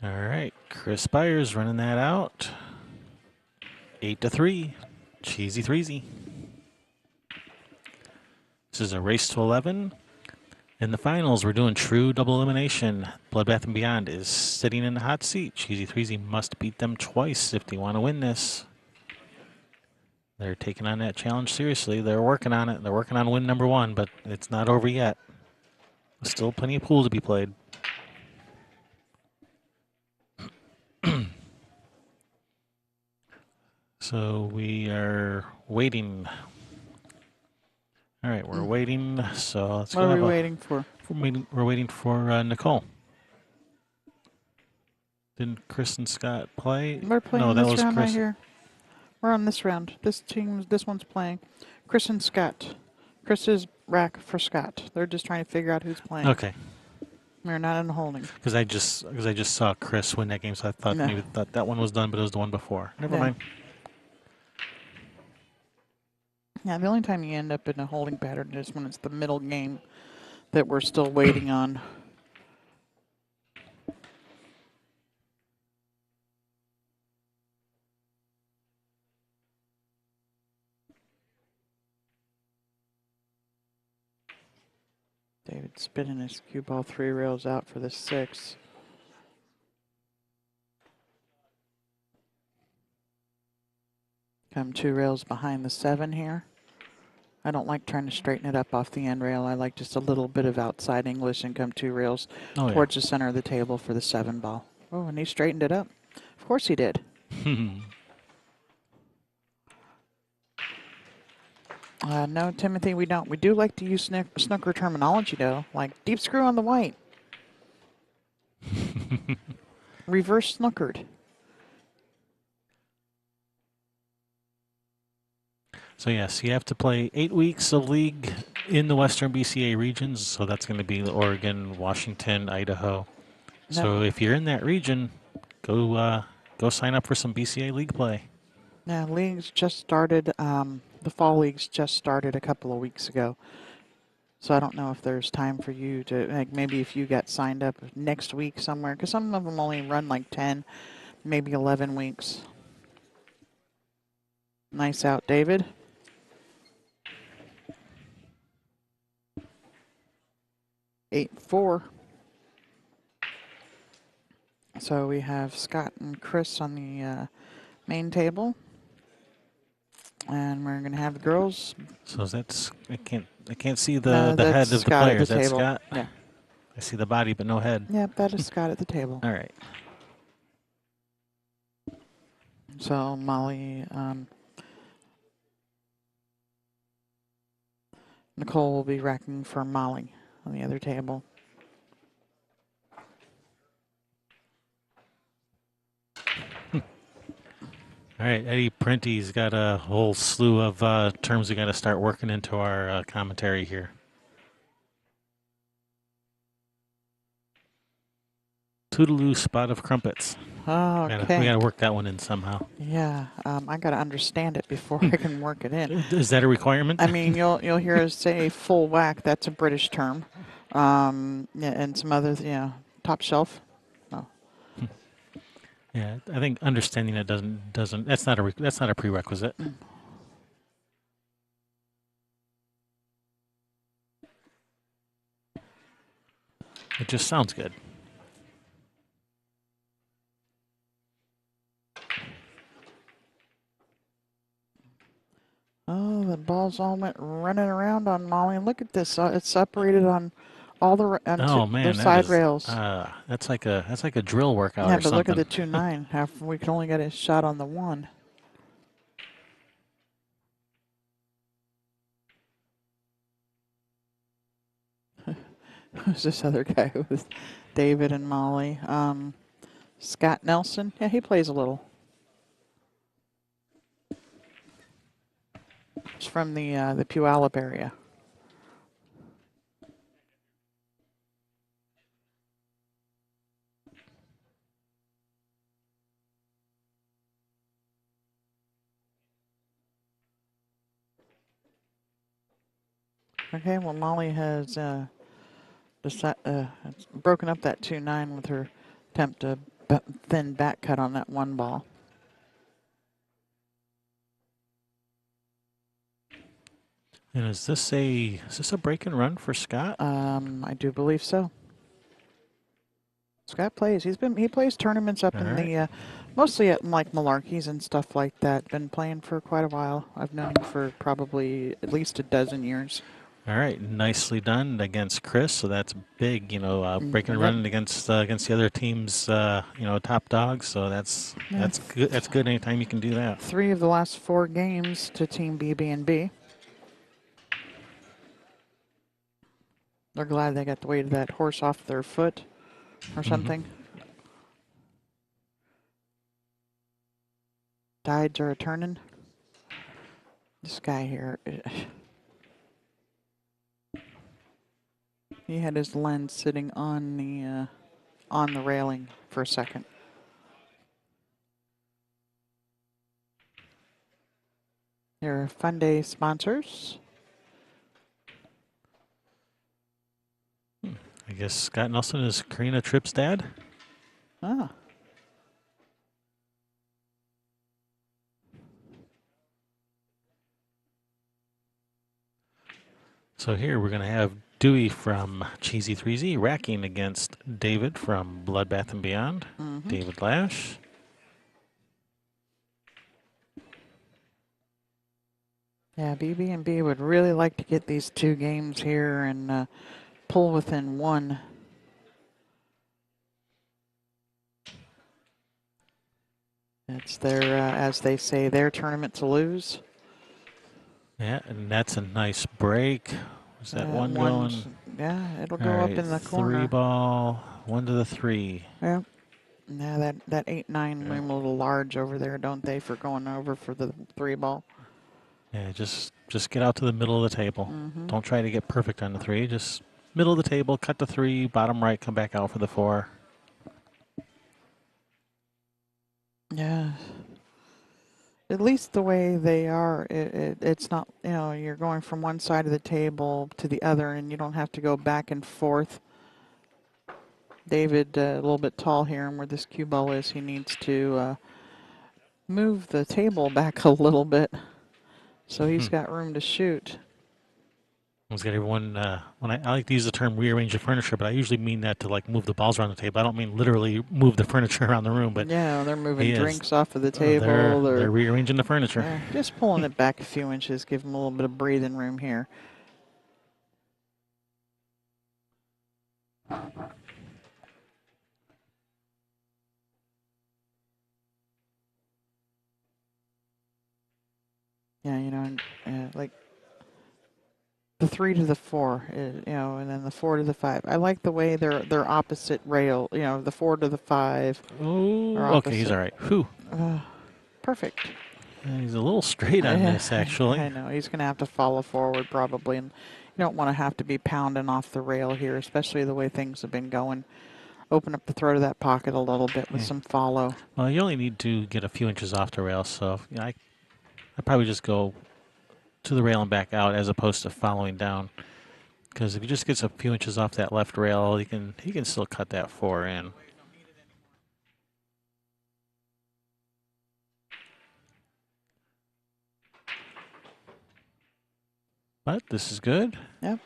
All right, Chris Byers running that out. 8-3, Cheesy Threesy. This is a race to 11. In the finals, we're doing true double elimination. Bloodbath and Beyond is sitting in the hot seat. Cheesy Threesy must beat them twice if they want to win this. They're taking on that challenge seriously. They're working on it. They're working on win number 1, but it's not over yet. There's still plenty of pool to be played. So we are waiting. All right, we're waiting. So let's What go. are we waiting for? We're waiting for Nicole. Didn't Chris and Scott play? We're playing No, that this was round Chris. right here. We're on this round. This one's playing. Chris and Scott. Chris is rack for Scott. They're just trying to figure out who's playing. Okay. We're not in holding. Because I just saw Chris win that game, so I thought No. maybe that one was done, but it was the one before. Never Yeah. mind. Yeah, the only time you end up in a holding pattern is when it's the middle game that we're still waiting on. David spinning his cue ball 3 rails out for the 6. Come 2 rails behind the 7 here. I don't like trying to straighten it up off the end rail. I like just a little bit of outside English and come 2 rails towards the center of the table for the 7 ball. Oh, and he straightened it up. Of course he did. No, Timothy, we don't. We do like to use snooker terminology, though, like deep screw on the white. Reverse snookered. So yes, you have to play 8 weeks of league in the Western BCA regions. So that's going to be Oregon, Washington, Idaho. Now, So if you're in that region, go sign up for some BCA league play. now leagues just started. The fall leagues just started a couple of weeks ago. So I don't know if there's time for you to, like, maybe if you got signed up next week somewhere, because some of them only run like 10, maybe 11 weeks. Nice out, David. 8-4. So we have Scott and Chris on the main table. And we're going to have the girls. So that's I can't see No, the that's head of the Scott at the players. That's table. Scott. Yeah. I see the body, but no head. Yep, that is Scott at the table. All right. So Molly, Nicole will be racking for Molly on the other table. All right, Eddie Prenty's got a whole slew of terms we got to start working into our commentary here. Toodaloo spot of crumpets. Oh, okay. We got to work that one in somehow. Yeah, I got to understand it before I can work it in. Is that a requirement? I mean, you'll hear us say full whack. That's a British term. Yeah, and some others, top shelf. Oh. Yeah, I think understanding it doesn't that's not a prerequisite. It just sounds good. Oh, the balls all went running around on Molly. Look at this. It's separated on all the the side rails. That's like a drill workout Yeah, or but something. look at the 2-9. Half we can only get a shot on the 1. Who's this other guy with David and Molly? Scott Nelson. Yeah, he plays a little. It's from the Puyallup area. Okay, well, Molly has broken up that 2-9 with her attempt to thin back cut on that one ball. And is this a break and run for Scott? I do believe so. Scott plays. He plays tournaments up in the mostly at like Malarkeys and stuff like that. Been playing for quite a while. I've known him for probably at least a dozen years. All right, nicely done against Chris. So that's big, breaking and running against the other team's, top dogs. So that's good. That's good anytime you can do that. 3 of the last 4 games to Team BB&B. They're glad they got the weight of that horse off their foot or something. Tides are a-turning. This guy here, he had his lens sitting on the railing for a second. They're Fun Day sponsors. I guess Scott Nelson is Karina Tripp's dad. Ah. So here we're going to have Dewey from Cheesy Threesy racking against David from Bloodbath and Beyond. David Lash. Yeah, BB&B would really like to get these 2 games here and pull within 1. It's their, as they say, their tournament to lose. Yeah, and that's a nice break. Is that one going? Yeah, it'll go up in the corner. 3 ball, 1 to the 3. Yeah. Yeah, that 8-9 loom a little large over there, don't they, for going over for the 3 ball? Yeah, just get out to the middle of the table. Mm-hmm. Don't try to get perfect on the 3. Just middle of the table, cut the 3, bottom right, come back out for the 4. Yeah. At least the way they are, it's not, you're going from one side of the table to the other and you don't have to go back and forth. David, a little bit tall here, and where this cue ball is, he needs to move the table back a little bit so he's got room to shoot. Let's get everyone. When I like to use the term rearrange the furniture, but I usually mean that to like move the balls around the table. I don't mean literally move the furniture around the room, but Yeah, they're moving he is. drinks off of the table. They're rearranging the furniture. Yeah, just pulling it back a few inches, give them a little bit of breathing room here. Yeah, like the 3 to the 4, and then the 4 to the 5. I like the way they're opposite rail. The 4 to the 5 are Oh, okay, he's opposite. all right. Whew. Perfect. He's a little straight on this, actually. I know he's going to have to follow forward probably, and you don't want to have to be pounding off the rail here, especially the way things have been going. Open up the throat of that pocket a little bit with some follow. Well, you only need to get a few inches off the rail, so I probably just go to the rail and back out as opposed to following down. Because if he just gets a few inches off that left rail, he can still cut that 4 in. But this is good. Yep.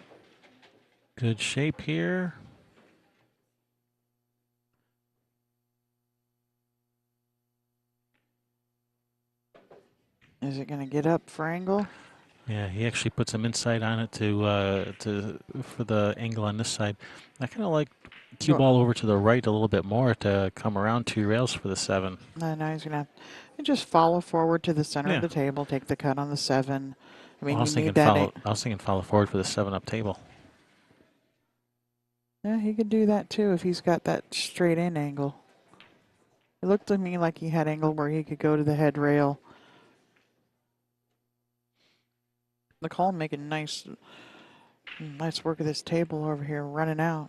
Good shape here. Is it going to get up for angle? Yeah, he actually put some insight on it for the angle on this side. I kind of like cue ball over to the right a little bit more to come around 2 rails for the 7. No, he's going to have to just follow forward to the center Yeah. of the table, take the cut on the 7. I mean, I was you thinking need that. I was thinking follow forward for the 7 up table. Yeah, he could do that too if he's got that straight in angle. It looked to me like he had angle where he could go to the head rail. Nicole making nice work of this table over here, running out.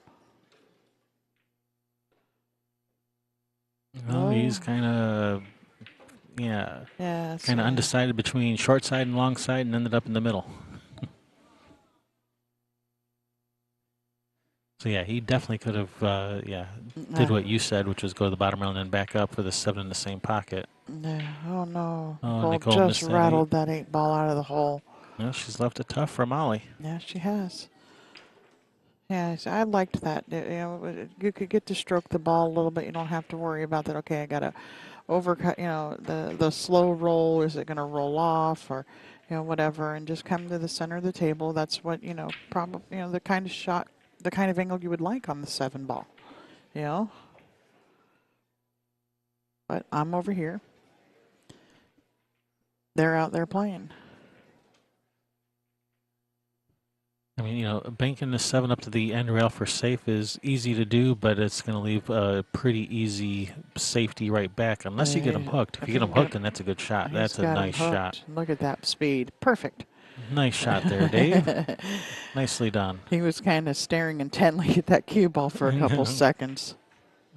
Oh, he's kind of, kind of undecided between short side and long side and ended up in the middle. So, yeah, he definitely could have, did what you said, which was go to the bottom rail and then back up for the 7 in the same pocket. Yeah. Oh, no. Oh, Nicole just rattled that 8 ball out of the hole. Well, she's left it tough for Molly. Yeah, she has. Yeah, I liked that. You could get to stroke the ball a little bit. You don't have to worry about that. Okay, I got to overcut, the slow roll. Is it going to roll off or, whatever, and just come to the center of the table. That's what, probably, the kind of shot, the kind of angle you would like on the 7 ball, But I'm over here. They're out there playing. I mean, banking the 7 up to the end rail for safe is easy to do, but it's going to leave a pretty easy safety right back, unless you get them hooked. If you get them hooked, then that's a good shot. That's a nice shot. Look at that speed. Perfect. Nice shot there, Dave. Nicely done. He was kind of staring intently at that cue ball for a couple seconds.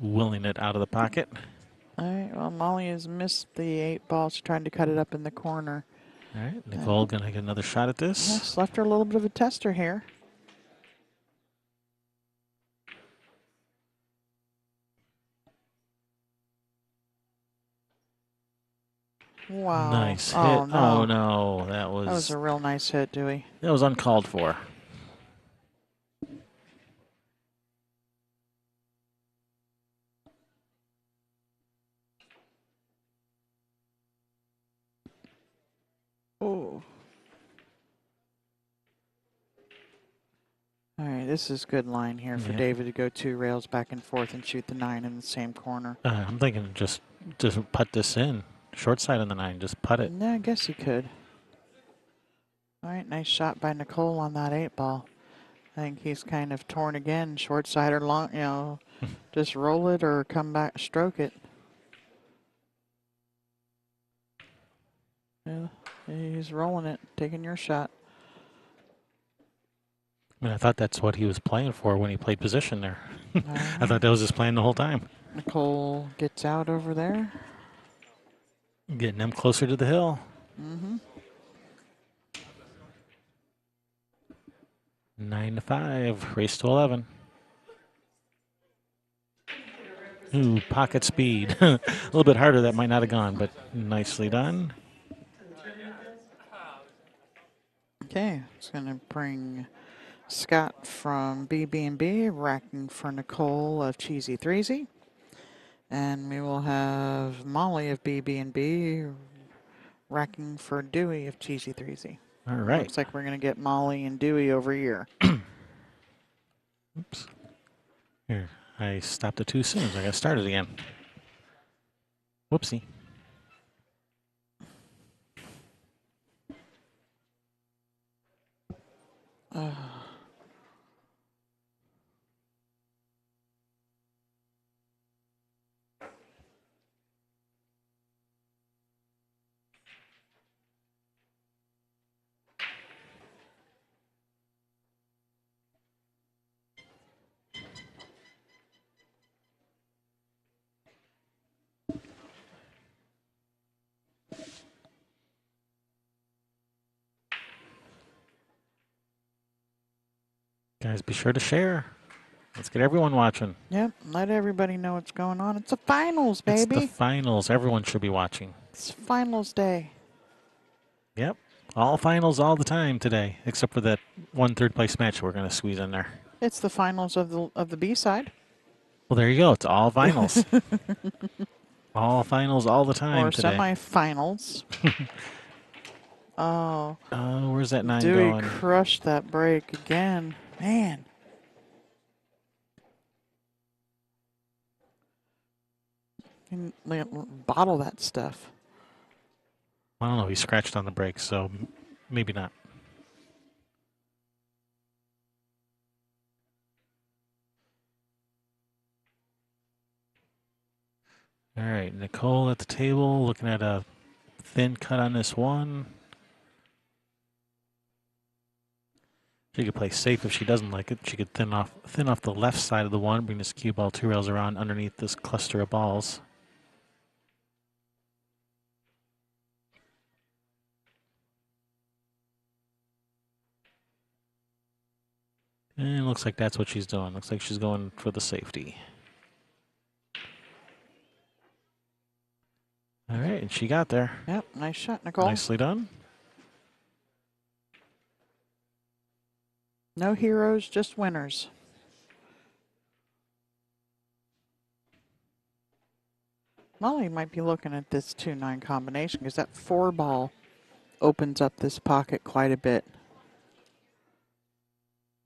Willing it out of the pocket. All right, well, Molly has missed the 8 ball. She's trying to cut it up in the corner. All right, Nicole going to get another shot at this. Yes, left her a little bit of a tester here. Wow. Nice hit. Oh, no. Oh, no. That was a real nice hit, Dewey. That was uncalled for. Oh. All right, this is good line here for David to go 2 rails back and forth and shoot the 9 in the same corner. I'm thinking just putt this in. Short side on the 9, just putt it. Yeah, I guess you could. All right, nice shot by Nicole on that 8 ball. I think he's kind of torn again, short side or long, just roll it or come back, stroke it. Yeah. He's rolling it, taking your shot. I mean, I thought that's what he was playing for when he played position there. I I don't thought know. that was his plan the whole time. Nicole gets out over there. Getting him closer to the hill. Mm-hmm. 9-5. Race to 11. Ooh, pocket speed. A little bit harder. That might not have gone, but nicely done. Okay, it's going to bring Scott from BB&B, racking for Nicole of Cheesy Threesy. And we will have Molly of BB&B racking for Dewey of Cheesy Threesy. All right. Looks like we're going to get Molly and Dewey over here. Oops. Here, I stopped it too soon, so I got to start it again. Whoopsie. Guys, be sure to share. Let's get everyone watching. Yep, let everybody know what's going on. It's the finals, It's baby. the finals. Everyone should be watching. It's finals day. Yep. All finals all the time today, except for that one third place match we're going to squeeze in there. It's the finals of the B side. Well, there you go. It's all finals. All finals all the time Or today. semifinals. Oh. Where's that 9 Dewey going? crushed that break again. Man. Can bottle that stuff. I don't know. He scratched on the brakes, so maybe not. All right, Nicole at the table looking at a thin cut on this one. She could play safe if she doesn't like it. She could thin off the left side of the one, bring this cue ball 2 rails around underneath this cluster of balls. And it looks like that's what she's doing. Looks like she's going for the safety. All right, and she got there. Yep, nice shot, Nicole. Nicely done. No heroes, just winners. Molly might be looking at this 2-9 combination because that 4 ball opens up this pocket quite a bit.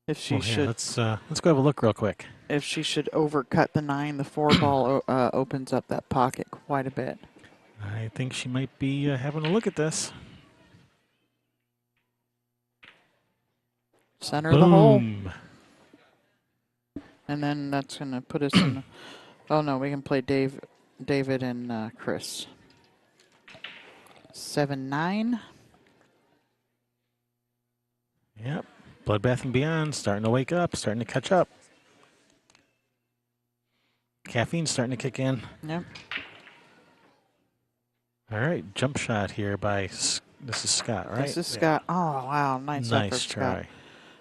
If she should, let's go have a look real quick. if she should overcut the 9, the 4 ball opens up that pocket quite a bit. I think she might be having a look at this. Center of the hole. Boom. And then that's going to put us in. Oh no, we can play David and Chris. 7-9. Yep. Bloodbath and Beyond starting to wake up, starting to catch up. Caffeine's starting to kick in. Yep. All right, jump shot here by, this is Scott, right? This is Scott. Oh, wow. Nice effort, try. Scott.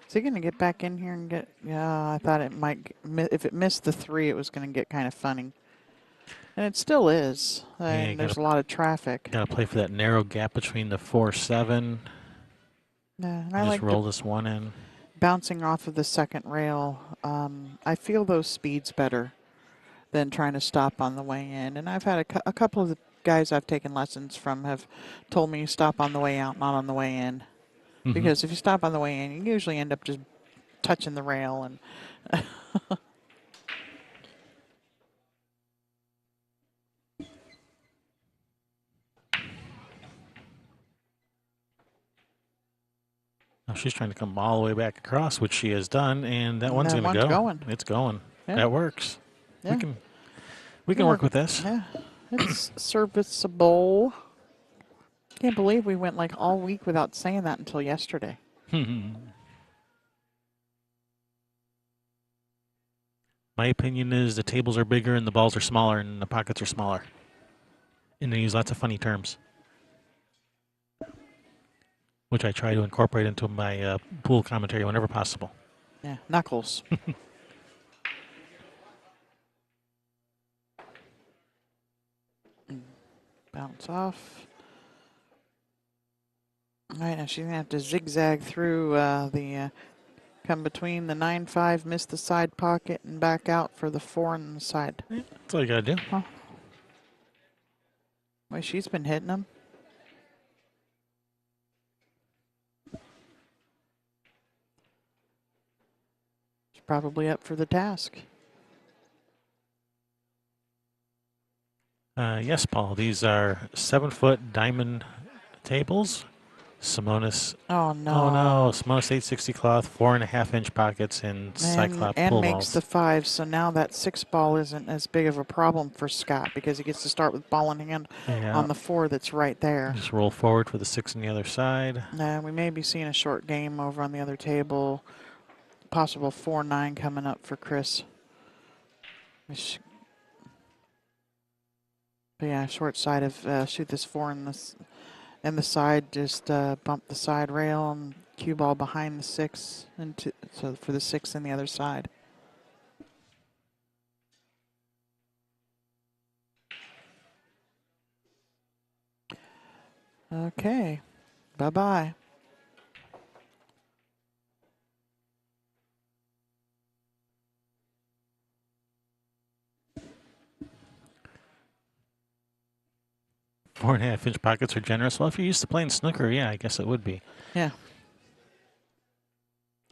Is he going to get back in here and get... Yeah, I thought it might... If it missed the 3, it was going to get kind of funny. And it still is. And there's a lot of traffic. Got to play for that narrow gap between the 4-7. Yeah, and I Just like roll this one in. bouncing off of the second rail. I feel those speeds better than trying to stop on the way in. And I've had a couple of the guys I've taken lessons from have told me stop on the way out, not on the way in. Mm-hmm. Because if you stop on the way in, you usually end up just touching the rail. And Now she's trying to come all the way back across, which she has done, and that one's going to go. Going. It's going. Yeah. That works. Yeah. We can work with this. Yeah, it's serviceable. Can't believe we went like all week without saying that until yesterday. My opinion is the tables are bigger and the balls are smaller and the pockets are smaller. And they use lots of funny terms, which I try to incorporate into my pool commentary whenever possible. Yeah, knuckles. Bounce off. All right, now she's going to have to zigzag through come between the 9-5, miss the side pocket, and back out for the 4 on the side. Yeah, that's all you got to do. Huh. Well, she's been hitting them. She's probably up for the task. Yes, Paul. These are 7-foot diamond tables. Simonis. Oh, no. Oh, no. Simonis 860 cloth, 4.5-inch pockets, and Cyclops and pull makes balls. the 5, so now that 6 ball isn't as big of a problem for Scott because he gets to start with ball in hand on the 4 that's right there. Just roll forward for the 6 on the other side. We may be seeing a short game over on the other table. Possible 4-9 coming up for Chris. But yeah, short side of shoot this 4 in the side, just bump the side rail and cue ball behind the 6, so for the 6 in the other side. Okay, bye-bye. Four and a half inch pockets are generous. Well, if you're used to playing snooker, yeah, I guess it would be. Yeah.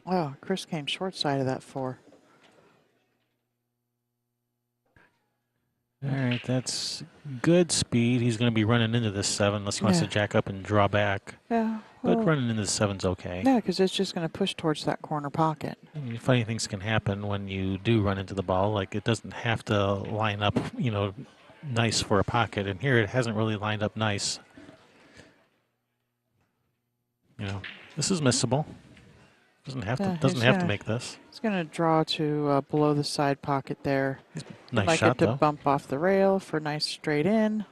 Oh, Chris came short side of that 4. All right, that's good speed. He's going to be running into this 7 unless he wants to jack up and draw back. Yeah. Well, but running into the 7's okay. Yeah, because it's just going to push towards that corner pocket. I mean, funny things can happen when you do run into the ball. Like, it doesn't have to line up, nice for a pocket. And here it hasn't really lined up nice. This is missable. Doesn't have to make this. It's going to draw to below the side pocket there. Nice like shot, it to though. Bump off the rail for nice straight in.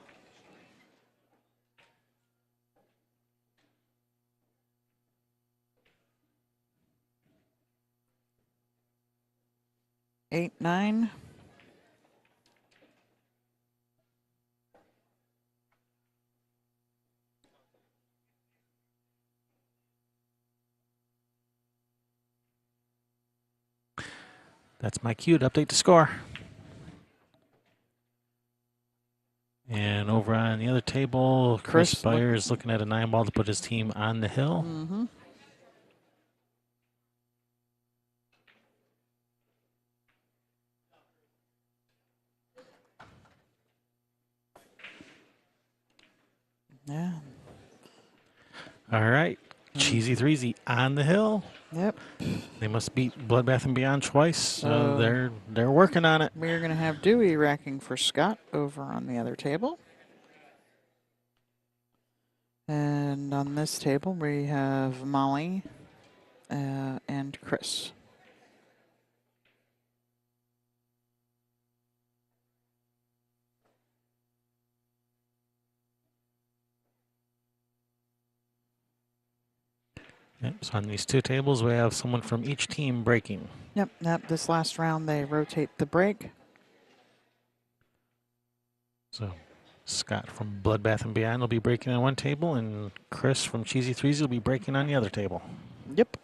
Eight, 9. That's my cue to update the score. And over on the other table, Chris Beyer is looking at a 9 ball to put his team on the hill. Mm-hmm. Yeah. All right. Cheesy Threesy on the hill. Yep. They must beat Bloodbath and Beyond twice, so they're working on it. We're going to have Dewey racking for Scott over on the other table. And on this table, we have Molly and Chris. Yep, so on these two tables, we have someone from each team breaking. Yep, this last round, they rotate the break. So Scott from Bloodbath and Beyond will be breaking on one table, and Chris from Cheesy Threesy will be breaking on the other table. Yep.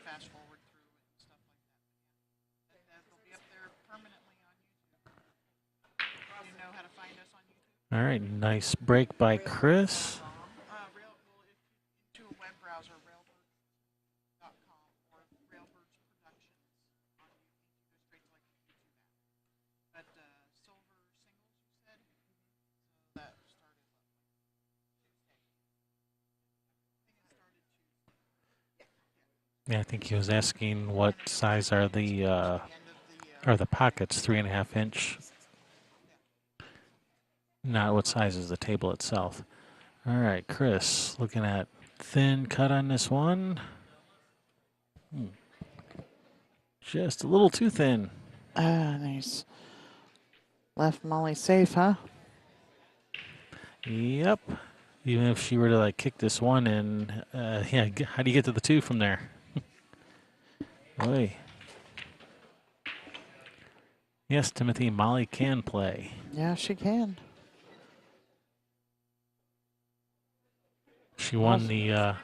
Fast forward through and stuff like that. That'll be up there permanently on YouTube. Do you know how to find us on YouTube? All right, nice break by Chris. To a web browser, railbirds.com or Railbirds Productions on YouTube. You go straight to like the YouTube app. But silver singles, you said? So that started Yeah, I think he was asking what size are the end of the pockets, 3.5 inch, not what size is the table itself. All right, Chris, looking at thin cut on this one. Just a little too thin. nice. Left Molly safe, huh? Yep. Even if she were to like kick this one in, yeah, how do you get to the two from there? Oy. Yes, Timothy, Molly can play. Yeah, she can. She won the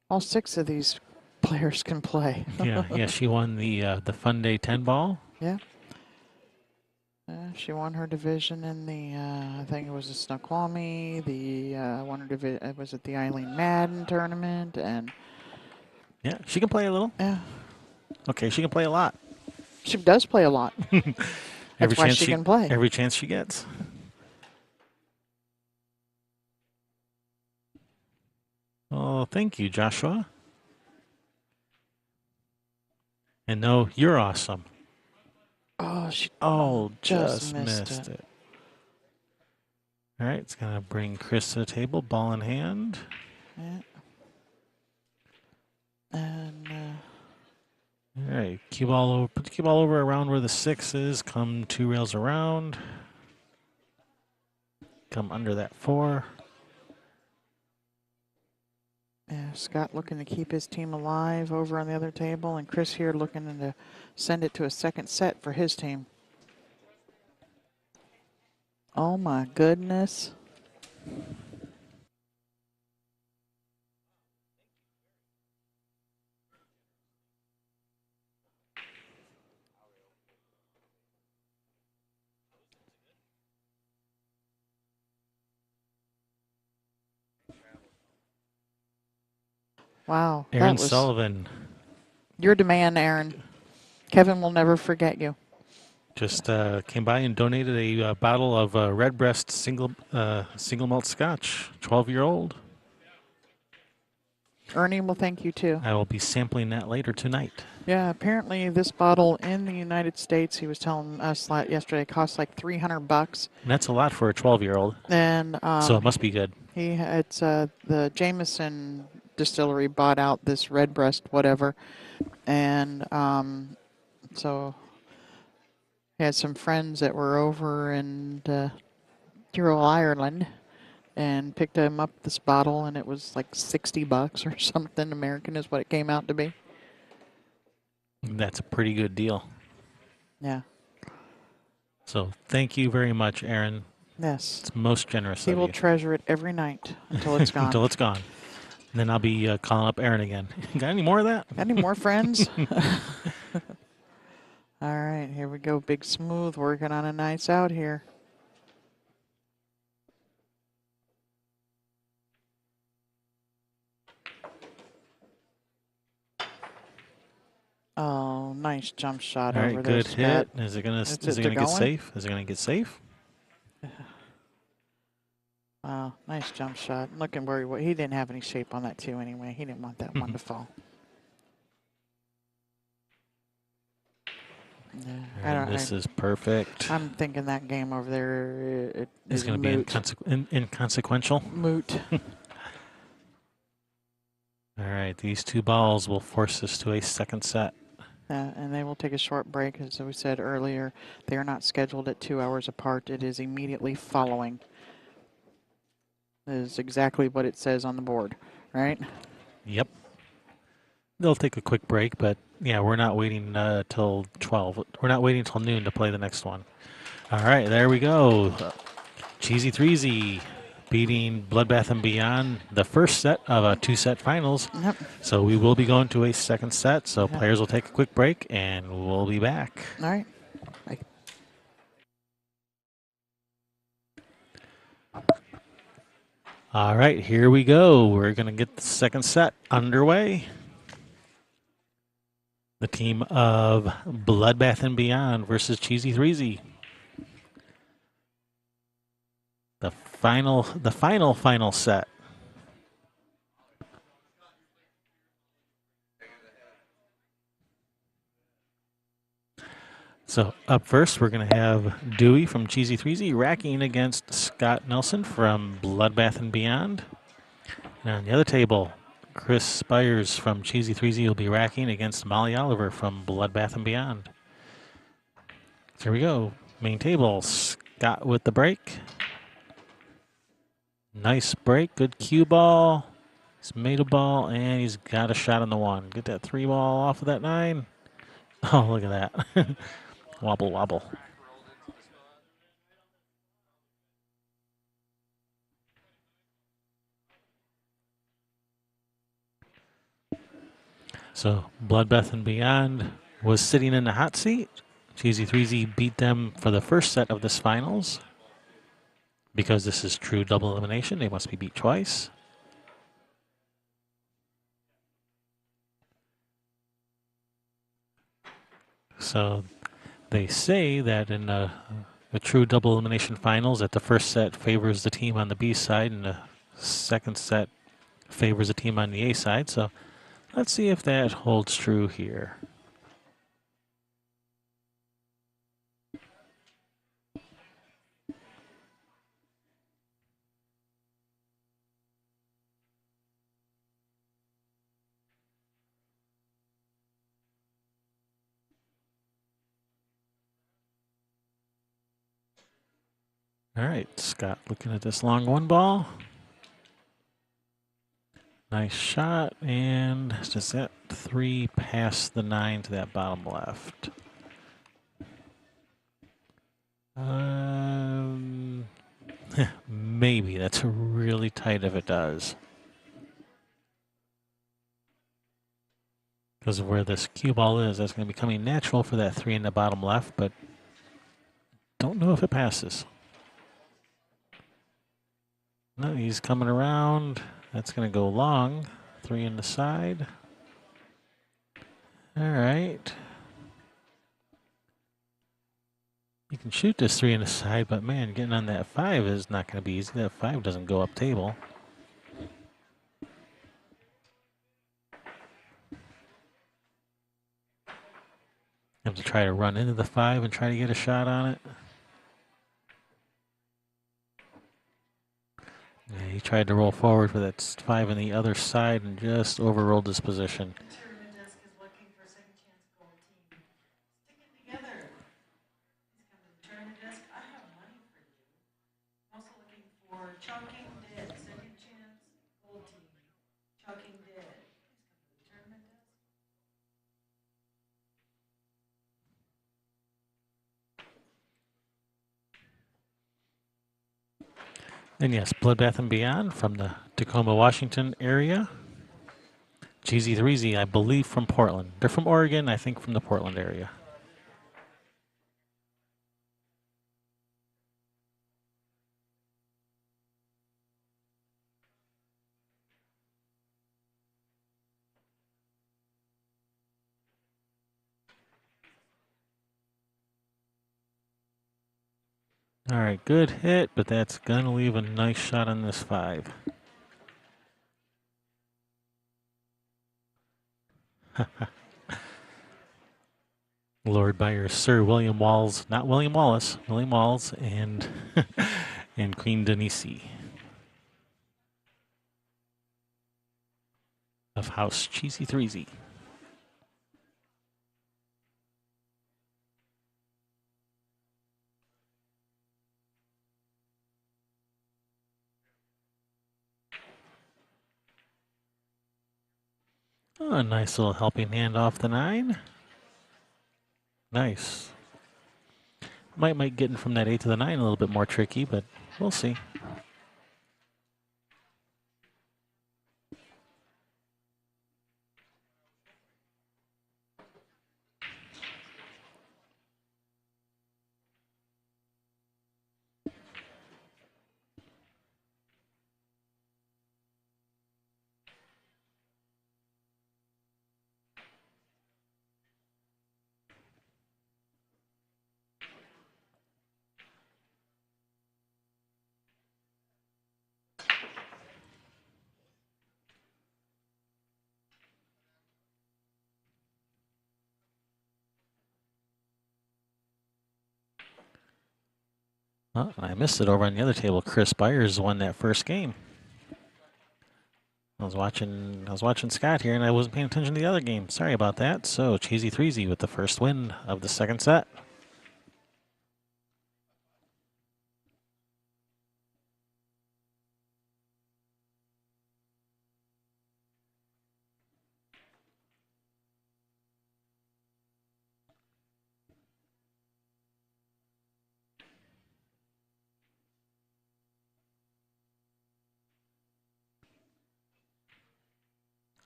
All 6 of these players can play. yeah, she won the Fun Day 10 ball. Yeah. She won her division in the, I think it was the Snoqualmie, won her division, was it the Eileen Madden tournament? And Yeah, she can play a little. yeah, Okay, she can play a lot. she does play a lot. That's why she can play. Every chance she gets. Oh, thank you, Joshua. And no, you're awesome. Oh, she Just missed it. All right, it's going to bring Chris to the table, ball in hand. Yeah. And All right, cue ball over, put the cue ball over around where the 6 is. Come 2 rails around. Come under that 4. yeah, Scott looking to keep his team alive over on the other table, and Chris here looking to send it to a second set for his team. Oh my goodness. Wow, Aaron that was Sullivan your demand, Aaron. Kevin will never forget you. just came by and donated a bottle of Redbreast single malt Scotch, 12-year-old. Ernie will thank you too. I will be sampling that later tonight. Yeah, apparently this bottle in the United States, he was telling us yesterday, costs like $300. And that's a lot for a 12-year-old. And So it must be good. it's the Jameson distillery bought out this Redbreast whatever, and so he had some friends that were over in Tyrrell, Ireland, and picked him up this bottle, and it was like $60 or something American is what it came out to be. That's a pretty good deal. Yeah. So thank you very much, Aaron. Yes. It's most generous He of will you. treasure it every night until it's gone. Until it's gone. And then I'll be calling up Aaron again. Got any more of that? Got any more friends? All right, here we go. Big Smooth working on a nice out here. Oh, nice jump shot All over right, there, good Scott. hit. Is it gonna Is get going? safe? Is it gonna get safe? Wow, nice jump shot. Looking where he didn't have any shape on that too anyway. He didn't want that one to fall. Yeah, This is perfect. I'm thinking that game over there it It's is going to be moot. inconsequential. Moot. All right, these 2 balls will force us to a second set. And they will take a short break. As we said earlier, they are not scheduled at 2 hours apart. It is immediately following. That is exactly what it says on the board, right? Yep. They'll take a quick break, but yeah, we're not waiting till 12. We're not waiting till noon to play the next one. All right, there we go. Cheesy Threesy beating Bloodbath and Beyond, the first set of a 2-set finals. Yep. So we will be going to a second set. So players will take a quick break, and we'll be back. All right. All right, here we go. We're going to get the second set underway. The team of Bloodbath and Beyond versus Cheesy Threesy. The final set. So up first, we're going to have Dewey from Cheesy Threesy racking against Scott Nelson from Bloodbath and Beyond. And on the other table, Chris Spires from Cheesy Threesy will be racking against Molly Oliver from Bloodbath and Beyond. So here we go. Main table, Scott with the break. Nice break, good cue ball. He's made a ball, and he's got a shot on the one. Get that 3 ball off of that 9. Oh, look at that. Wobble, wobble. So Bloodbath and Beyond was sitting in the hot seat. Cheesy Threesy beat them for the first set of this finals. Because this is true double elimination, they must be beat twice. So they say that in a true double elimination finals, that the first set favors the team on the B side, and the second set favors the team on the A side. So let's see if that holds true here. All right, Scott looking at this long 1 ball. Nice shot, and just that 3 past the 9 to that bottom left. Maybe. That's really tight if it does. Because of where this cue ball is, that's going to be coming natural for that 3 in the bottom left, but don't know if it passes. No, he's coming around. That's going to go long. 3 in the side. All right. You can shoot this 3 in the side, but man, getting on that 5 is not going to be easy. That 5 doesn't go up table. Have to try to run into the 5 and try to get a shot on it. Yeah, he tried to roll forward for that 5 on the other side and just overrolled his position. And yes, Bloodbath and Beyond from the Tacoma, Washington area. Cheesy Threesy, I believe, from Portland. They're from Oregon, I think from the Portland area. All right, good hit, but that's going to leave a nice shot on this 5. Lured by your Sir William Walls, not William Wallace, William Walls, and, and Queen Denise of House Cheesy Threesy. Oh, a nice little helping hand off the 9. Nice. Might make getting from that 8 to the 9 a little bit more tricky, but we'll see. Oh, I missed it over on the other table. Chris Byers won that first game. I was watching Scott here, and I wasn't paying attention to the other game. Sorry about that. So Cheesy Threesy with the first win of the second set.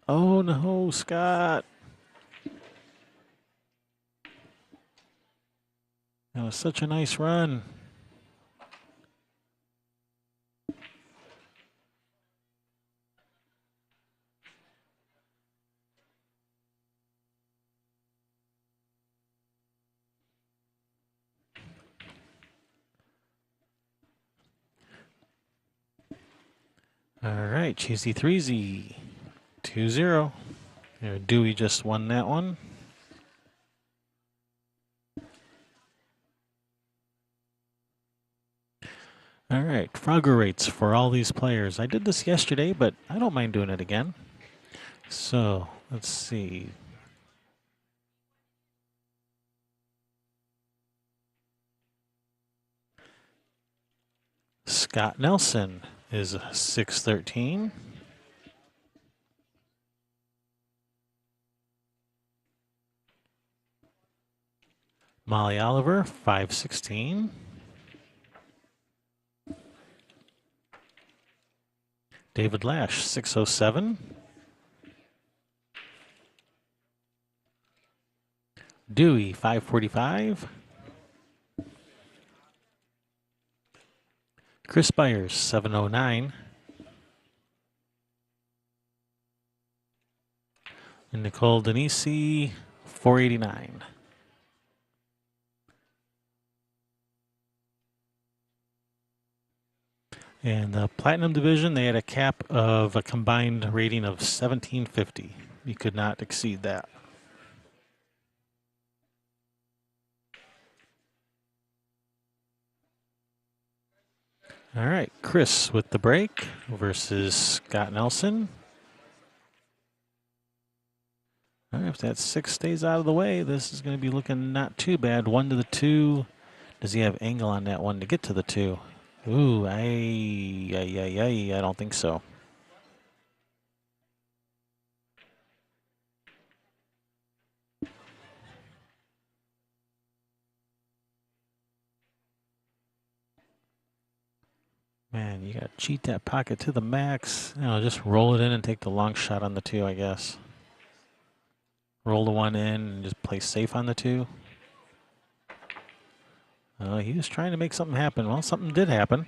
Oh no, Scott! That was such a nice run. All right, Cheesy Threesy, 2-0. Dewey just won that one. All right, Frogger rates for all these players. I did this yesterday, but I don't mind doing it again. So let's see. Scott Nelson is 613. Molly Oliver, 516. David Lash, 607. Dewey, 545. Chris Byers, 709. And Nicole Denisi, 489. And the Platinum Division, they had a cap of a combined rating of 1750. You could not exceed that. All right, Chris with the break versus Scott Nelson. All right, if that 6 stays out of the way, this is going to be looking not too bad. 1 to the 2. Does he have angle on that one to get to the 2? Ooh, I don't think so. Man, you got to cheat that pocket to the max. Just roll it in and take the long shot on the 2, I guess. Roll the 1 in and just play safe on the 2. He was trying to make something happen. Well, something did happen.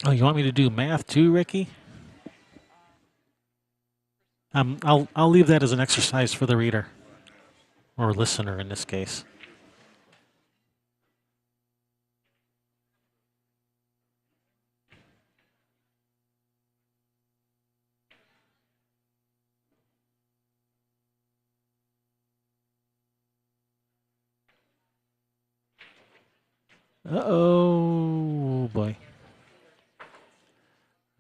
Oh, you want me to do math too, Ricky? I'll leave that as an exercise for the reader or listener in this case. Uh-oh, boy.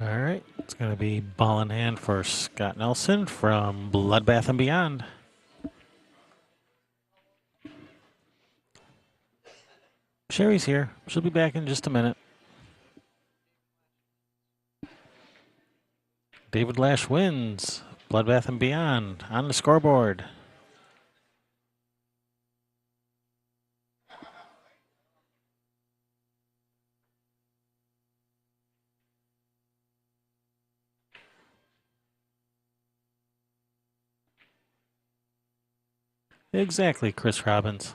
All right, it's going to be ball in hand for Scott Nelson from Bloodbath and Beyond. Sherry's here. She'll be back in just a minute. David Lash wins. Bloodbath and Beyond on the scoreboard. Exactly, Chris Robbins.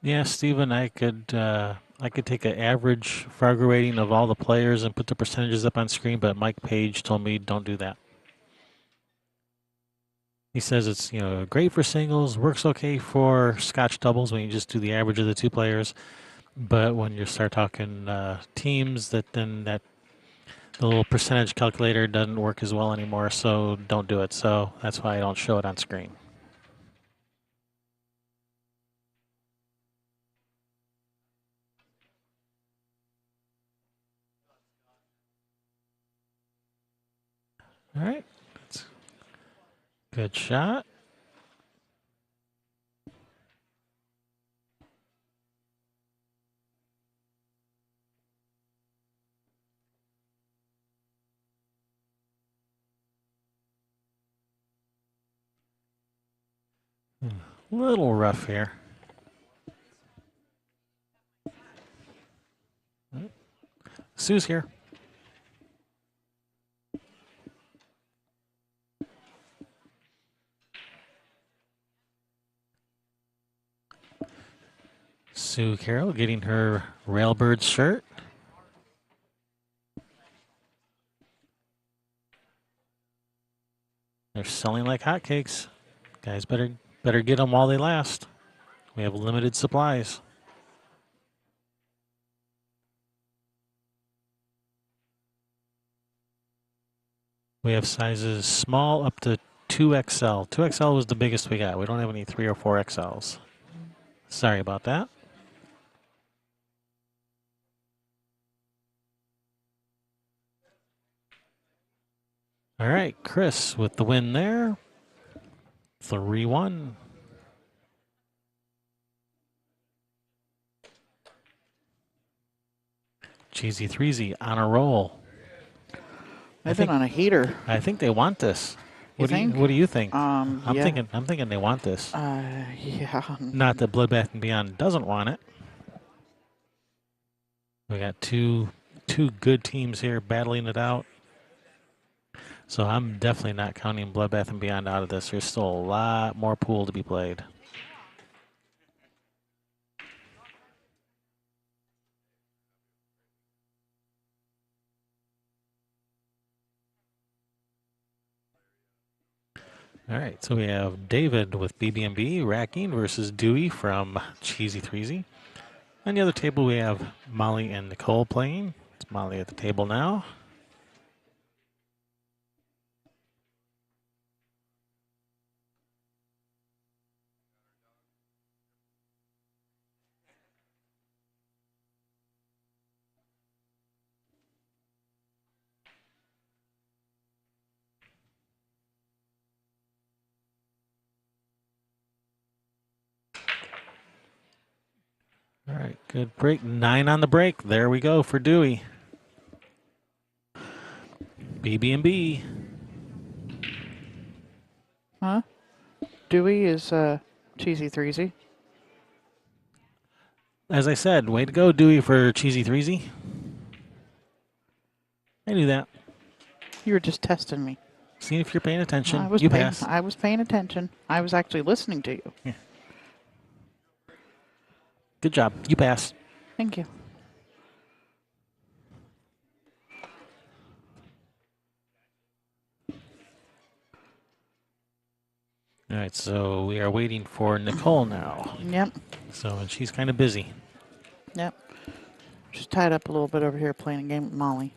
Yeah, Steven, I could take an average Fargo rating of all the players and put the percentages up on screen, but Mike Page told me don't do that. He says it's great for singles, works okay for Scotch doubles when you just do the average of the two players, but when you start talking teams, that the little percentage calculator doesn't work as well anymore. So don't do it. So that's why I don't show it on screen. All right, that's a good shot. Little rough here. Sue's here. Sue Carroll getting her Railbirds shirt. They're selling like hotcakes. Guys, better get them while they last. We have limited supplies. We have sizes small up to 2XL. 2XL was the biggest we got. We don't have any 3 or 4XLs. Sorry about that. All right, Chris with the win there. 3-1. Cheesy Threesy on a roll. They've been on a heater. I think they want this. You think? What do you think? Yeah. I'm thinking they want this. Yeah. Not that Bloodbath and Beyond doesn't want it. We got two good teams here battling it out. So I'm definitely not counting Bloodbath and Beyond out of this. There's still a lot more pool to be played. All right, so we have David with BB&B racking versus Dewey from Cheesy Threesy. On the other table, we have Molly and Nicole playing. It's Molly at the table now. All right, good break. 9 on the break. There we go for Dewey. BB&B. Huh? Dewey is Cheesy Threesy. As I said, way to go, Dewey, for Cheesy Threesy. I knew that. You were just testing me. See if you're paying attention. I was You paying. pass. I was paying attention. I was actually listening to you. Yeah. Good job. You pass. Thank you. All right, so we are waiting for Nicole now. Yep. So, and she's kind of busy. Yep. She's tied up a little bit over here playing a game with Molly.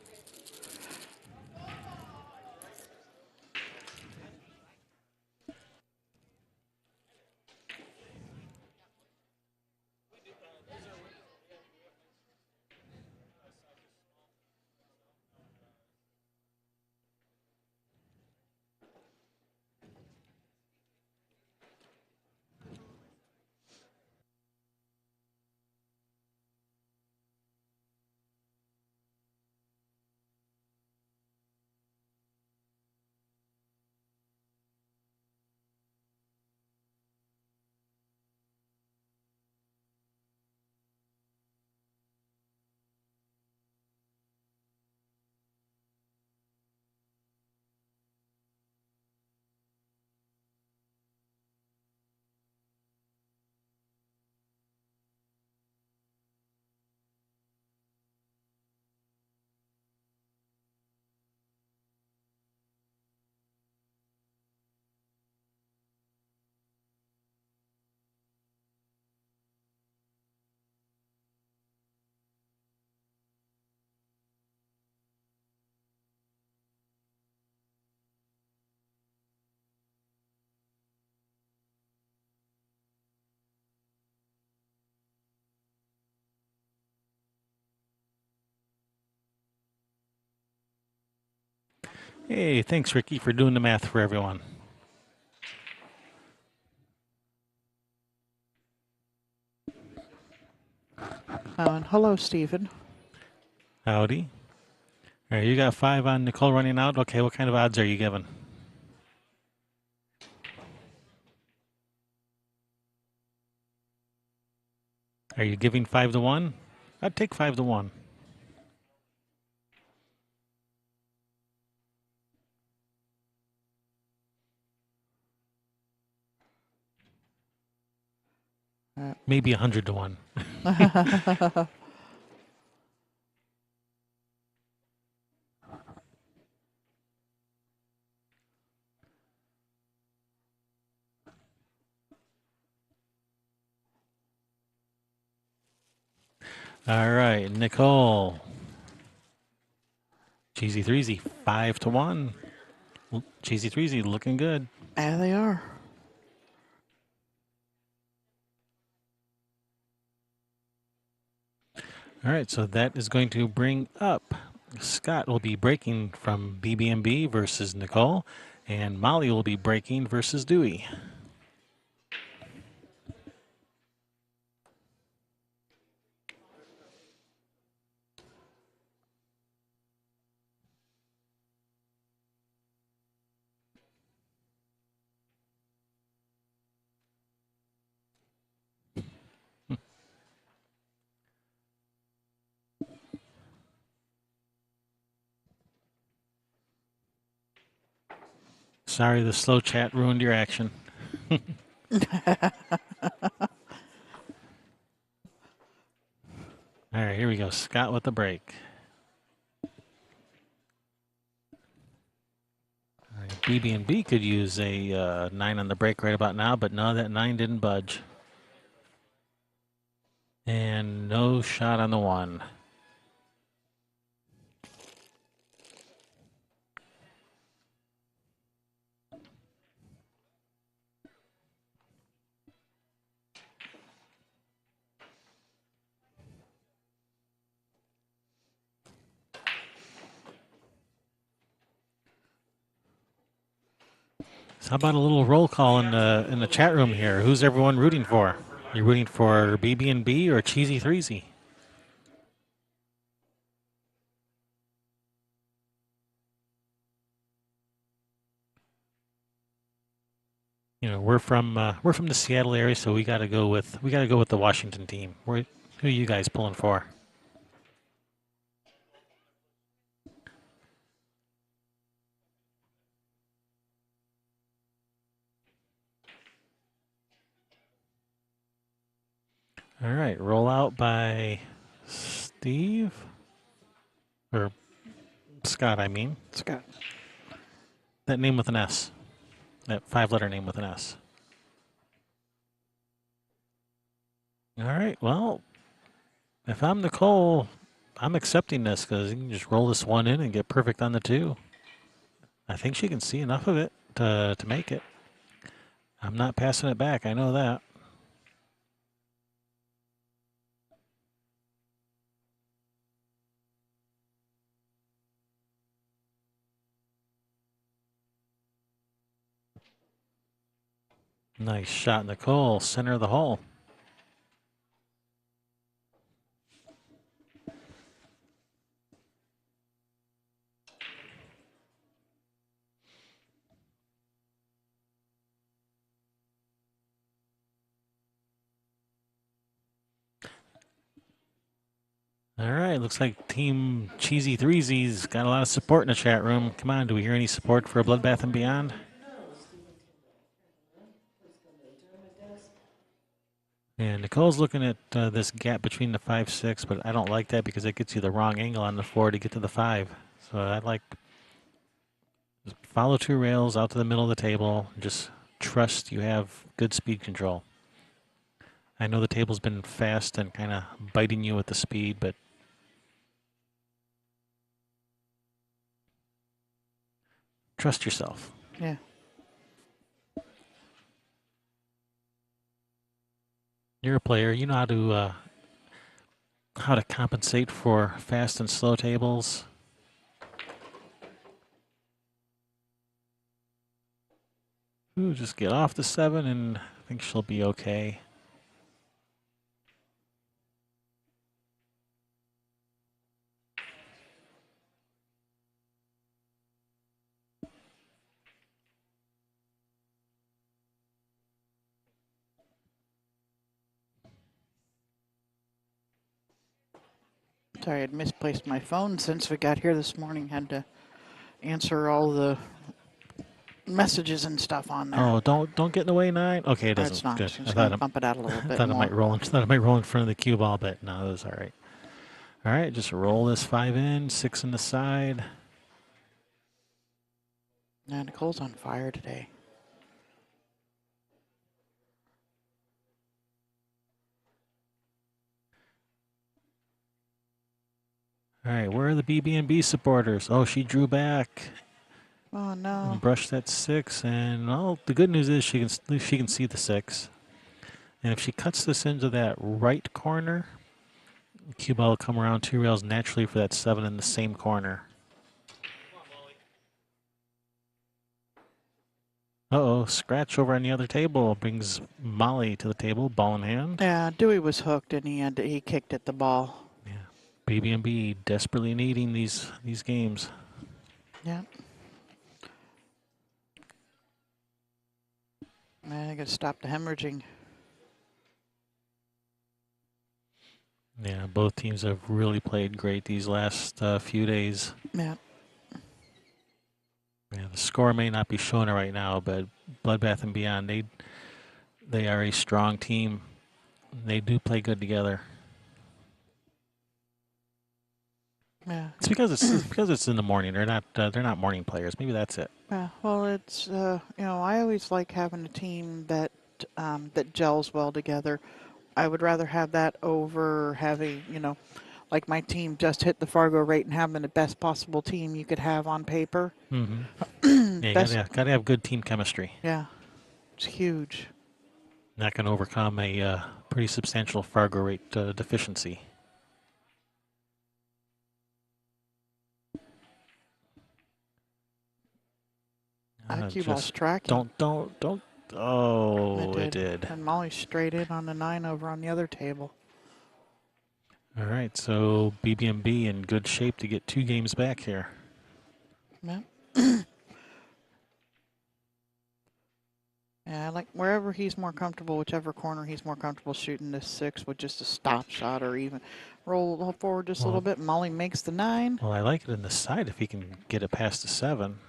Hey, thanks, Ricky, for doing the math for everyone. And hello, Stephen. Howdy. All right, you got 5 on Nicole running out. Okay, what kind of odds are you giving? Are you giving 5 to 1? I'd take 5 to 1. Uh, Maybe 100 to 1. All right, Nicole. Cheesy Threesy, 5 to 1. Cheesy Threesy looking good. There they are. All right, so that is going to bring up Scott will be breaking from BB&B versus Nicole, and Molly will be breaking versus Dewey. Sorry, the slow chat ruined your action. All right, here we go. Scott with the break. BB&B could use a 9 on the break right about now, but no, that 9 didn't budge. And no shot on the 1. So how about a little roll call in the chat room here? Who's everyone rooting for? You rooting for BB&B or Cheesy Threesy? You know, we're from the Seattle area, so we got to go with the Washington team. Who are you guys pulling for? All right, roll out by Steve or Scott, I mean. Scott. That name with an S. That 5-letter name with an S. All right, well, if I'm Nicole, I'm accepting this because you can just roll this 1 in and get perfect on the 2. I think she can see enough of it to make it. I'm not passing it back. I know that. Nice shot, Nicole. Center of the hole. All right, looks like Team Cheesy Threesy's got a lot of support in the chat room. Come on, do we hear any support for Bloodbath and Beyond? And Nicole's looking at this gap between the 5-6, but I don't like that because it gets you the wrong angle on the 4 to get to the 5. So I'd like just follow 2 rails out to the middle of the table. And just trust you have good speed control. I know the table's been fast and kind of biting you with the speed, but trust yourself. Yeah. You're a player. You know how to compensate for fast and slow tables. Ooh, just get off the 7, and I think she'll be okay. Sorry, I'd misplaced my phone since we got here this morning. Had to answer all the messages and stuff on there. Oh, don't get in the way, 9. Okay, it Or it's doesn't. not. Good. I'm just going to bump it out a little I bit thought it more. might roll. Thought it might roll in front of the cue ball, but no, it was all right. All right, just roll this 5 in, 6 in the side. Yeah, Nicole's on fire today. All right, where are the BB&B supporters? Oh, she drew back Oh and no. brushed that 6, and well, the good news is she can see the 6. And if she cuts this into that right corner, the cue ball will come around 2 rails naturally for that 7 in the same corner. Uh-oh, scratch over on the other table brings Molly to the table, ball in hand. Yeah, Dewey was hooked and he kicked at the ball. Yeah, BB&B desperately needing these games. Yeah. I gotta stop the hemorrhaging. Yeah, both teams have really played great these last few days. Yeah. Yeah, the score may not be showing it right now, but Bloodbath and Beyond, they are a strong team. They do play good together. Yeah. It's because it's in the morning. They're not morning players. Maybe that's it. Yeah. Well, it's I always like having a team that that gels well together. I would rather have that over having like my team just hit the Fargo rate and having the best possible team you could have on paper. Mm-hmm. Yeah, you Best. gotta have good team chemistry. Yeah. It's huge. That can overcome a pretty substantial Fargo rate deficiency. Cue ball's Just tracking. don't. Oh, it It did. did. And Molly straight in on the 9 over on the other table. All right, so BB&B in good shape to get 2 games back here. Yeah. Yeah, like wherever he's more comfortable, whichever corner he's more comfortable shooting this 6 with just a stop shot or even roll forward just a little bit. Molly makes the 9. Well, I like it in the side if he can get it past the 7.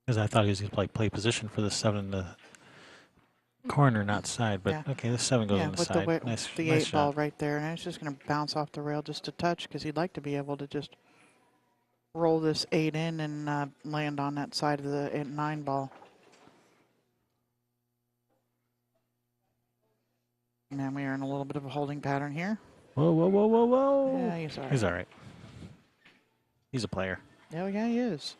Because I thought he was going to play position for the 7 in the corner, not side. But Yeah. okay, the 7 goes Yeah, on the with side. the Nice 8 ball shot. right there. And it's just going to bounce off the rail just a touch because he'd like to be able to just roll this 8 in and land on that side of the 9 ball. And then we are in a little bit of a holding pattern here. Whoa, whoa, whoa, whoa, whoa. Yeah, he's all right. He's all right. He's a player. Oh, yeah, he is.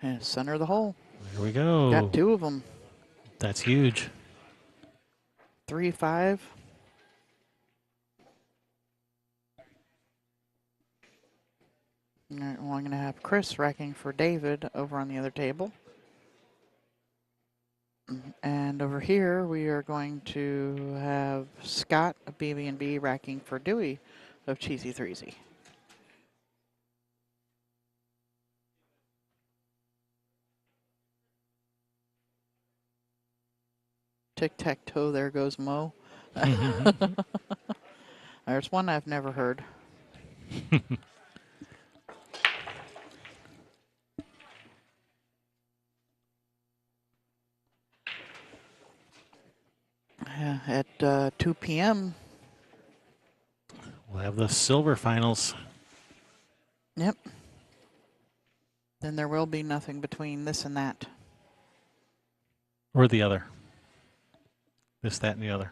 And center of the hole. There we go. Got 2 of them. That's huge. 3-5. All right, well, I'm going to have Chris racking for David over on the other table. And over here, we are going to have Scott of BB&B racking for Dewey of Cheesy Threesy. Tic-tac-toe, there goes Mo. There's one I've never heard. At 2 p.m. We'll have the silver finals. Yep. Then there will be nothing between this and that. Or the other. This, that, and the other.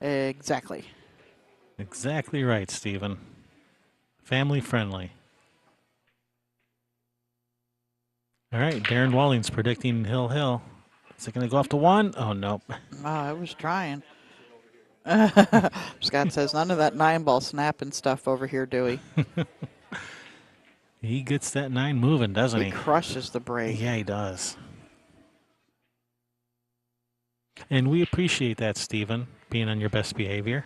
Exactly. Exactly right, Stephen. Family friendly. All right, Darren Walling's predicting Hill Hill. Is it going to go off to one? Oh, nope. Oh, I was trying. Scott says, none of that 9-ball snapping stuff over here, Dewey. He gets that 9 moving, doesn't He he? crushes the break. Yeah, he does. And we appreciate that, Stephen, being on your best behavior.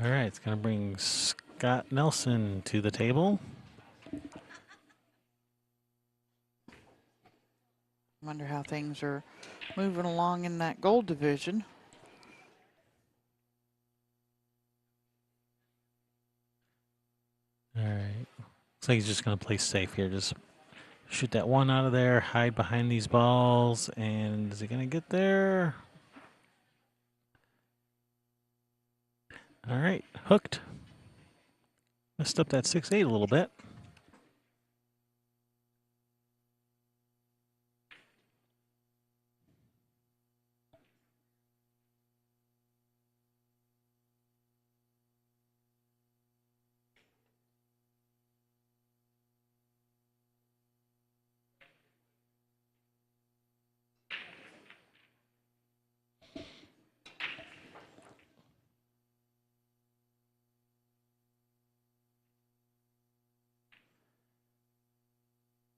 All right, it's going to bring Scott Nelson to the table. Wonder how things are moving along in that gold division. All right. Looks like he's just going to play safe here. Just shoot that one out of there, hide behind these balls, and is he going to get there? All right, hooked. Messed up that 6-8 a little bit.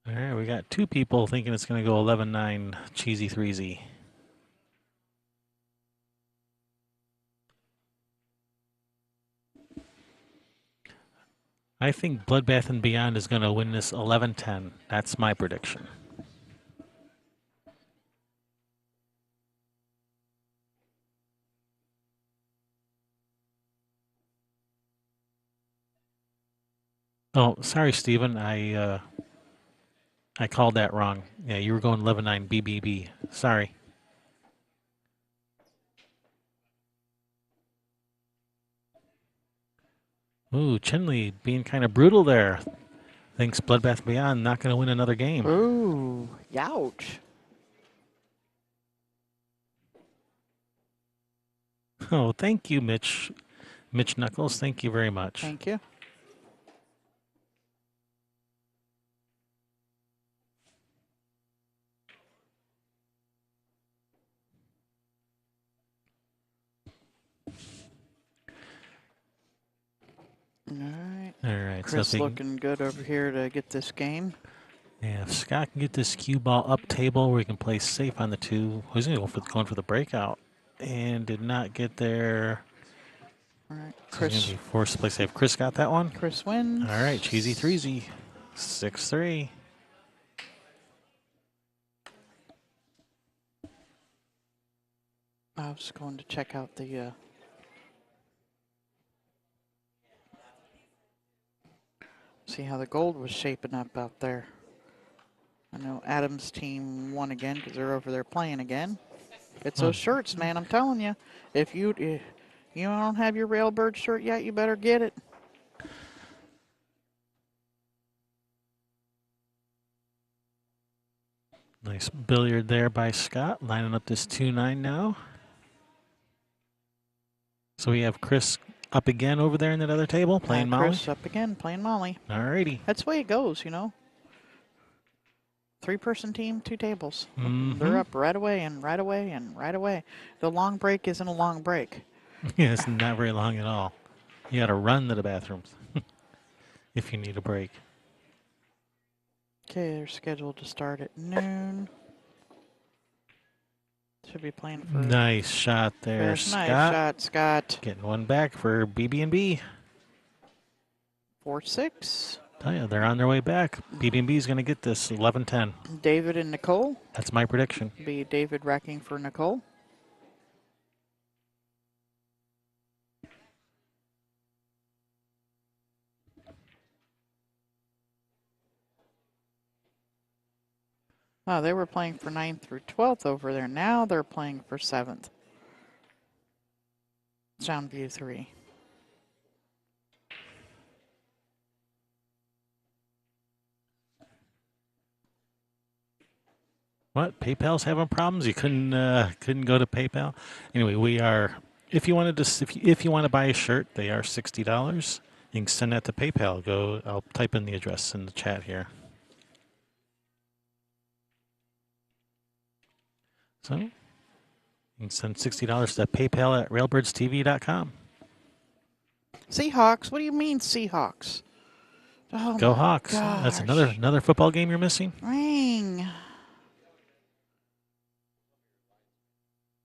All right, we got two people thinking it's going to go 11-9 cheesy threesy. I think Bloodbath and Beyond is going to win this 11-10. That's my prediction. Oh, sorry, Steven. I called that wrong. Yeah, you were going 11-9 BBB. Sorry. Ooh, Chinley being kind of brutal there. Thinks Bloodbath Beyond not going to win another game. Ooh, youch. Oh, thank you, Mitch. Mitch Knuckles, thank you very much. Thank you. All right. All right, Chris so if looking good over here to get this game. yeah, if Scott can get this cue ball up table where he can play safe on the two, he's going to go going for the breakout, and did not get there. All right, So he's going to Chris. be forced to play safe. Chris got that one. Chris wins. All right, cheesy threesy, 6-3. I was going to check out the. See how the gold was shaping up out there. I know Adam's team won again because they're over there playing again. It's those shirts, man. I'm telling you. If you don't have your Railbird shirt yet, you better get it. Nice billiard there by Scott, lining up this 2-9 now. So we have Chris up again over there in that other table, playing Molly. Chris up again, playing Molly. All righty. That's the way it goes, you know. 3-person team, 2 tables. Mm-hmm. They're up right away and right away and right away. The long break isn't a long break. Yeah, it's not very long at all. You got to run to the bathrooms if you need a break. Okay, they're scheduled to start at noon. Should be playing for. Nice shot there, Scott. Nice shot, Scott. Getting one back for BB&B. 4-6. Tell you, they're on their way back. BB&B is going to get this 11-10. David and Nicole. That's my prediction. Be David racking for Nicole. Oh, they were playing for 9th through 12th over there. Now they're playing for 7th. Soundview 3. What? PayPal's having problems? You couldn't go to PayPal? Anyway, we are. If you wanted to, if you want to buy a shirt, they are $60. You can send that to PayPal. Go. I'll type in the address in the chat here. So you can send $60 to PayPal at railbirdstv.com. Seahawks? What do you mean Seahawks? Oh Go my Hawks! That's gosh. another football game you're missing. Ring.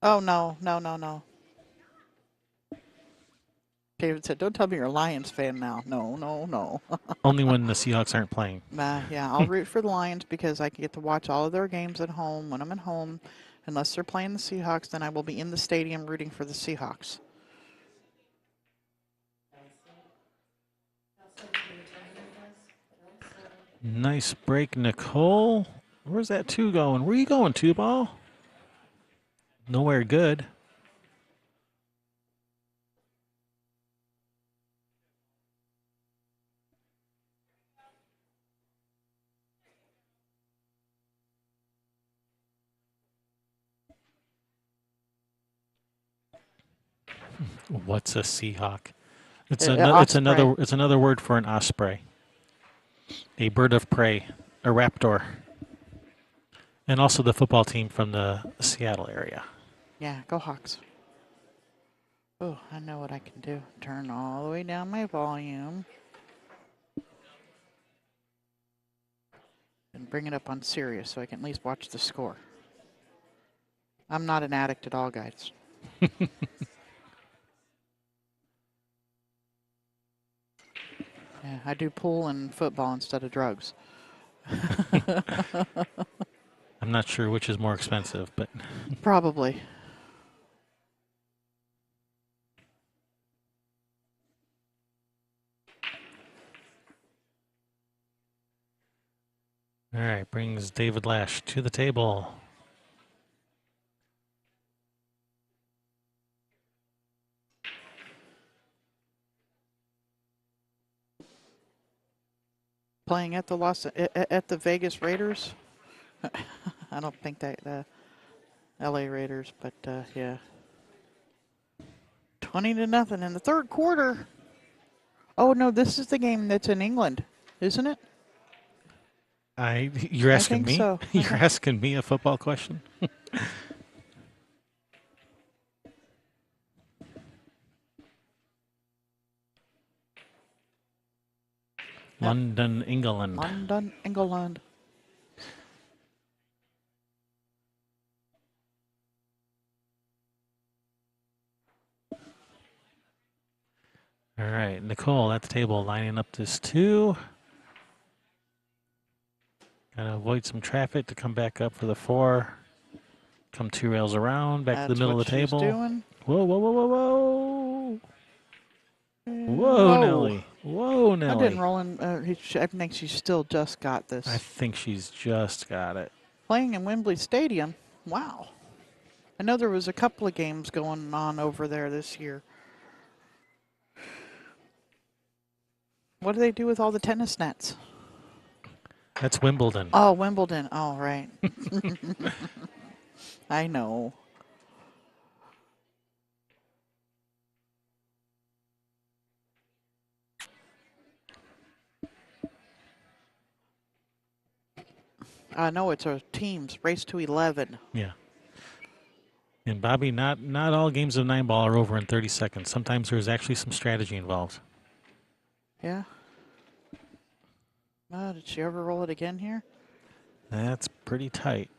Oh, no. David said, don't tell me you're a Lions fan now. No. Only when the Seahawks aren't playing. Yeah, I'll root for the Lions because I can get to watch all of their games at home when I'm at home. Unless they're playing the Seahawks, then I will be in the stadium rooting for the Seahawks. Nice break, Nicole. Where's that two going? Where are you going, two ball? Nowhere good. What's a Seahawk? It's Osprey. another word for an osprey. A bird of prey, a raptor. And also the football team from the Seattle area. Yeah, go Hawks. Oh, I know what I can do. Turn all the way down my volume. And bring it up on Sirius so I can at least watch the score. I'm not an addict at all, guys. Yeah, I do pool and football instead of drugs. I'm not sure which is more expensive, but Probably. all right, brings David Lash to the table. Playing at the Vegas Raiders. I don't think that LA Raiders, but yeah. 20-0 in the third quarter. Oh no, this is the game that's in England, isn't it? You're I asking think me? so. You're asking me a football question? London, England. London, England. All right, Nicole at the table lining up this two. Gotta avoid some traffic to come back up for the four. Come two rails around, back to the middle of the table. Doing. Whoa. Whoa, Nelly. Whoa, Nelly. I didn't roll in. I think she still just got this. I think she's just got it. Playing in Wembley Stadium. Wow. I know there was a couple of games going on over there this year. What do they do with all the tennis nets? That's Wimbledon. Oh, Wimbledon. Oh, right. I know. I know it's a teams race to 11. Yeah. And Bobby, not all games of 9-ball are over in 30 seconds. Sometimes there's actually some strategy involved. Yeah. Did she ever roll it again here? That's pretty tight.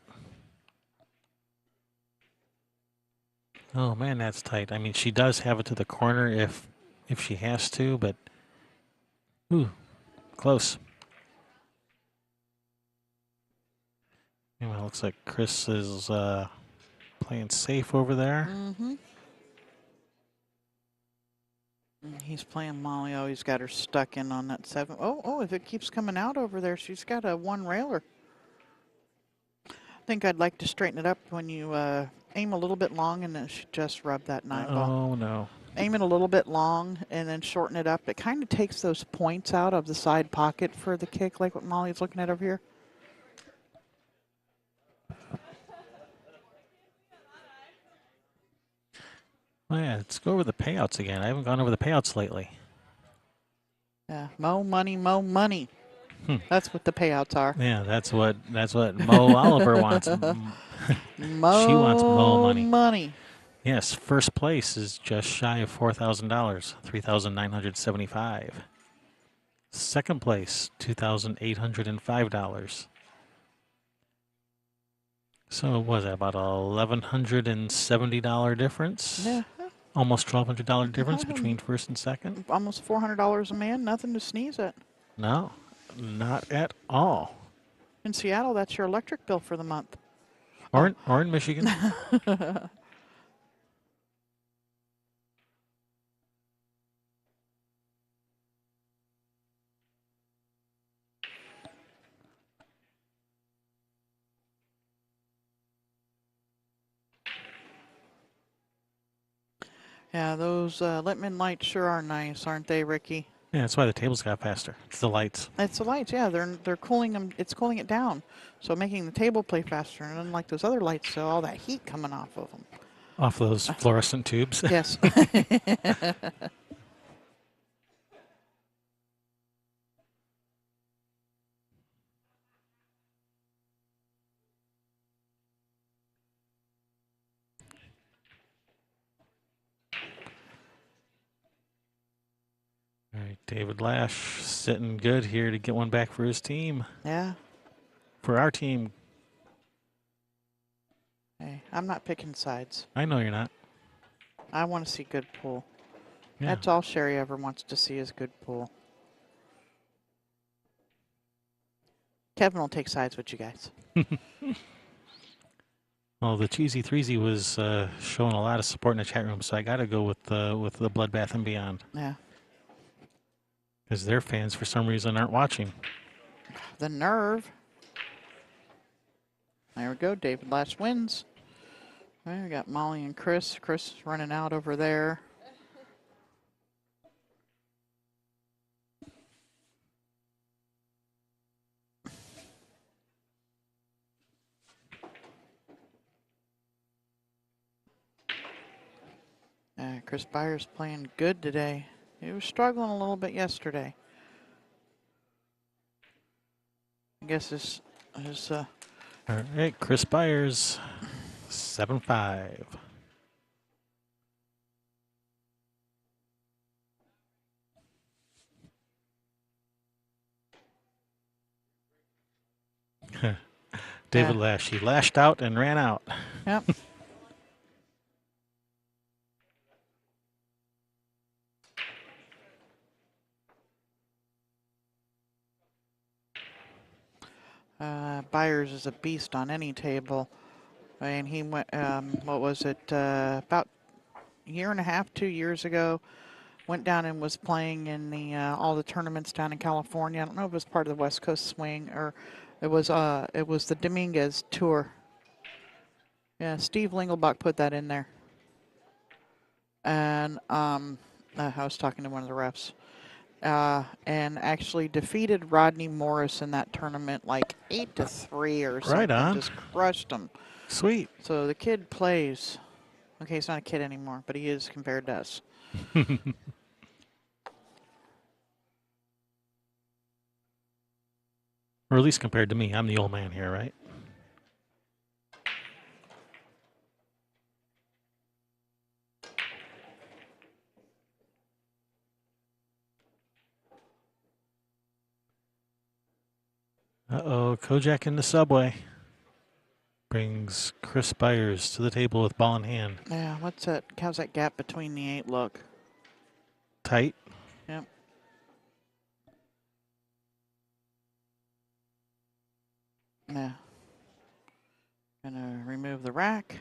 Oh man, that's tight. I mean, she does have it to the corner if she has to, but ooh, close. Anyway, looks like Chris is playing safe over there. Mm-hmm. He's playing Molly. Oh, he's got her stuck in on that 7. Oh, if it keeps coming out over there, she's got a one railer. I think I'd like to straighten it up when you aim a little bit long and then she just rub that 9-ball. Oh, no. aim it a little bit long and then shorten it up. It kind of takes those points out of the side pocket for the kick, like what Molly's looking at over here. Oh, yeah, let's go over the payouts again. I haven't gone over the payouts lately. Yeah, mo money, mo money. That's what the payouts are. Yeah, that's what Mo Oliver wants. She wants Mo Mo money. money. Yes, first place is just shy of $4,000, $3,975. Second place, $2,805. So what was that, about $1,170 difference? Yeah, Almost $1,200 difference between first and second? almost $400 a man. Nothing to sneeze at. No, not at all. In Seattle, that's your electric bill for the month. Or in Michigan. Yeah, those Littman lights sure are nice, aren't they, Ricky? Yeah, that's why the tables got faster. It's the lights. It's the lights, yeah. They're cooling them. It's cooling it down, so making the table play faster. And unlike those other lights, so all that heat coming off of them. Off those fluorescent tubes. Yes. All right, David Lash sitting good here to get one back for his team. Yeah. For our team. Hey, I'm not picking sides. I know you're not. I want to see good pool. Yeah. That's all Sherry ever wants to see is good pool. Kevin will take sides with you guys. Well, the cheesy Threesy was showing a lot of support in the chat room, so I got to go with the Bloodbath and Beyond. Yeah. Because their fans, for some reason, aren't watching. The nerve. There we go. David Lash wins. All right, we got Molly and Chris. Chris running out over there. Chris Byers playing good today. He was struggling a little bit yesterday. I guess his All right, Chris Byers, 7-5. David Lash, he lashed out and ran out. Yep. Byers is a beast on any table. And he went, what was it, about a year and a half, 2 years ago, went down and was playing in the all the tournaments down in California. I don't know if it was part of the West Coast Swing or it was the Dominguez Tour. Yeah, Steve Lingelbach put that in there. And I was talking to one of the refs. And actually defeated Rodney Morris in that tournament like 8-3 or something. Right on. Just crushed him. Sweet. So the kid plays. Okay, he's not a kid anymore, but he is compared to us. Or at least compared to me. I'm the old man here, right? Uh-oh, Kojak in the subway. Brings Chris Byers to the table with ball in hand. Yeah, how's that gap between the 8 look? Tight. Yep. Yeah. Gonna remove the rack.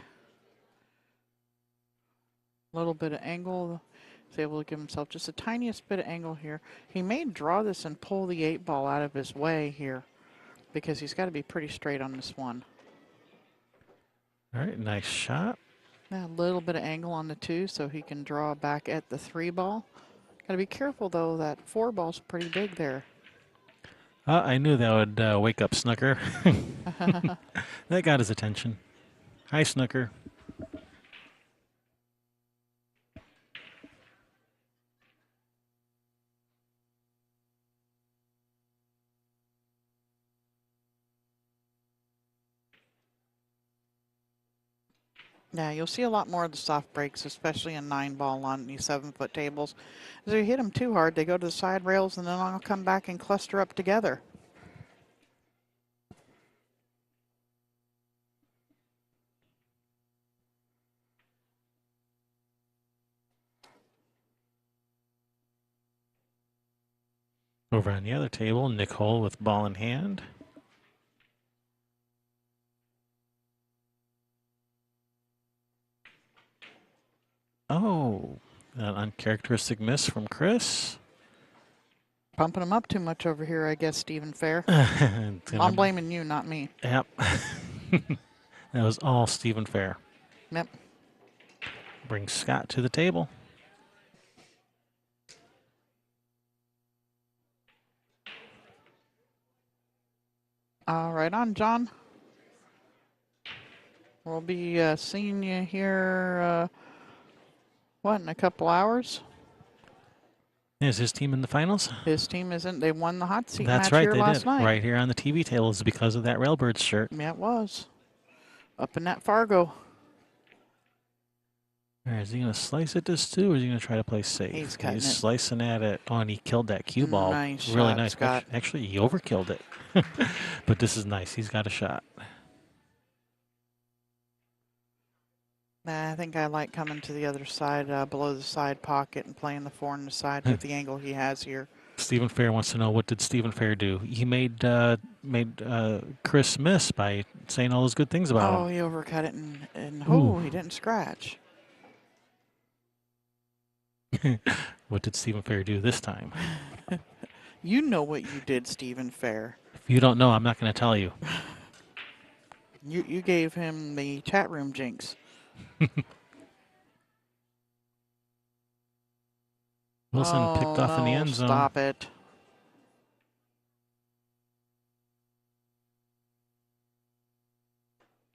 A little bit of angle. He's able to give himself just the tiniest bit of angle here. He may draw this and pull the 8 ball out of his way here because he's got to be pretty straight on this one. All right, nice shot. Now a little bit of angle on the 2 so he can draw back at the 3 ball. Got to be careful though, that 4 ball's pretty big there. I knew that would wake up Snooker. That got his attention. Hi, Snooker. Yeah, you'll see a lot more of the soft breaks, especially in 9 ball on these 7-foot tables. If you hit them too hard, they go to the side rails and then they'll come back and cluster up together. Over on the other table, Nicole with ball in hand. Oh, an uncharacteristic miss from Chris. Pumping them up too much over here, I guess, Stephen Fair. It's I'm gonna- blaming you, not me. Yep. That was all Stephen Fair. Yep. Brings Scott to the table. Right on, John. We'll be seeing you here, what, in a couple hours? Is his team in the finals? His team isn't. They won the hot seat That's match right, here they last did. night. Right here on the TV table is because of that Railbirds shirt. Yeah, it was. Up in that Fargo. All right, is he going to slice it this too, or is he going to try to play safe? He's cutting it. Slicing at it. Oh, and he killed that cue ball. Nice really shot, nice. Scott. Actually, he overkilled it. But this is nice. He's got a shot. I think I like coming to the other side, below the side pocket, and playing the 4 on the side with the angle he has here. Stephen Fair wants to know, what did Stephen Fair do? He made Chris miss by saying all those good things about him. He overcut it, and Ooh. he didn't scratch. What did Stephen Fair do this time? You know what you did, Stephen Fair. If you don't know, I'm not going to tell you. You gave him the chat room jinx. Wilson picked off in the end zone. Stop it.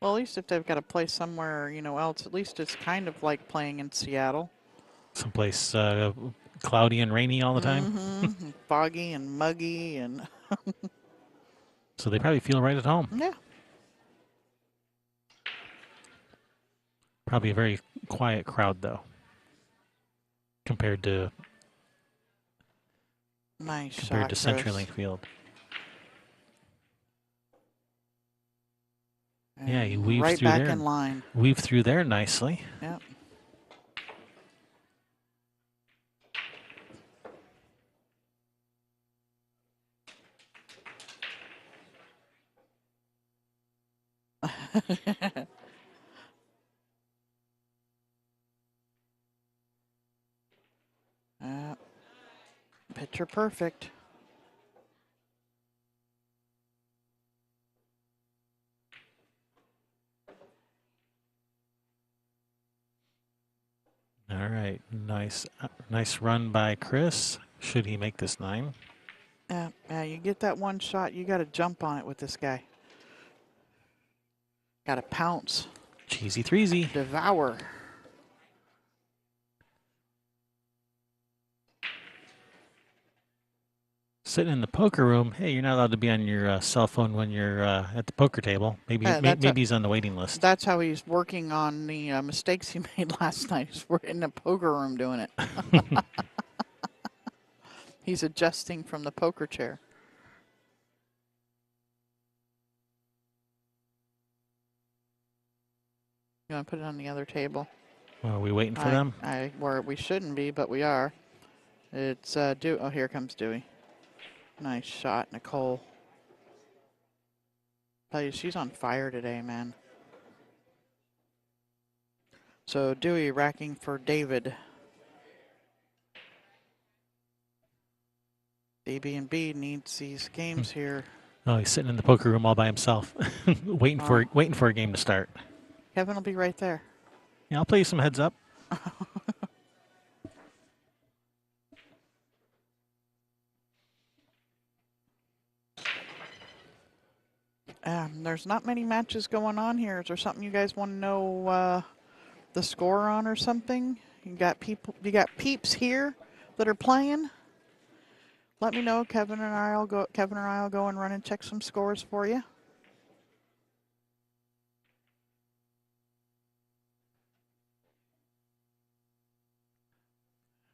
Well, at least if they've got to play somewhere, else, at least it's kind of like playing in Seattle. Someplace cloudy and rainy all the time. Mm-hmm. Foggy and muggy and... So they probably feel right at home. Yeah. Probably a very quiet crowd, though, compared to CenturyLink Field. And yeah, he weaves right through back there. in line. Weave through there nicely. Yep. Picture perfect. All right, nice run by Chris. Should he make this 9? Yeah, you get that one shot, you got to jump on it with this guy. Got to pounce. Cheesy Threesy. Devour. Sitting in the poker room. Hey, you're not allowed to be on your cell phone when you're at the poker table. Maybe he's on the waiting list. That's how he's working on the mistakes he made last night. We're in the poker room doing it. He's adjusting from the poker chair. You want to put it on the other table? Well, are we waiting for them? We shouldn't be, but we are. It's Dewey. Oh, here comes Dewey. Nice shot, Nicole. Tell you, she's on fire today, man. So Dewey racking for David. DB&B needs these games here. Oh, he's sitting in the poker room all by himself, waiting for a game to start. Kevin will be right there. Yeah, I'll play you some heads up. There's not many matches going on here. Is there something you guys want to know the score on or something? You got peeps here that are playing? Let me know. Kevin and I'll go and run and check some scores for you.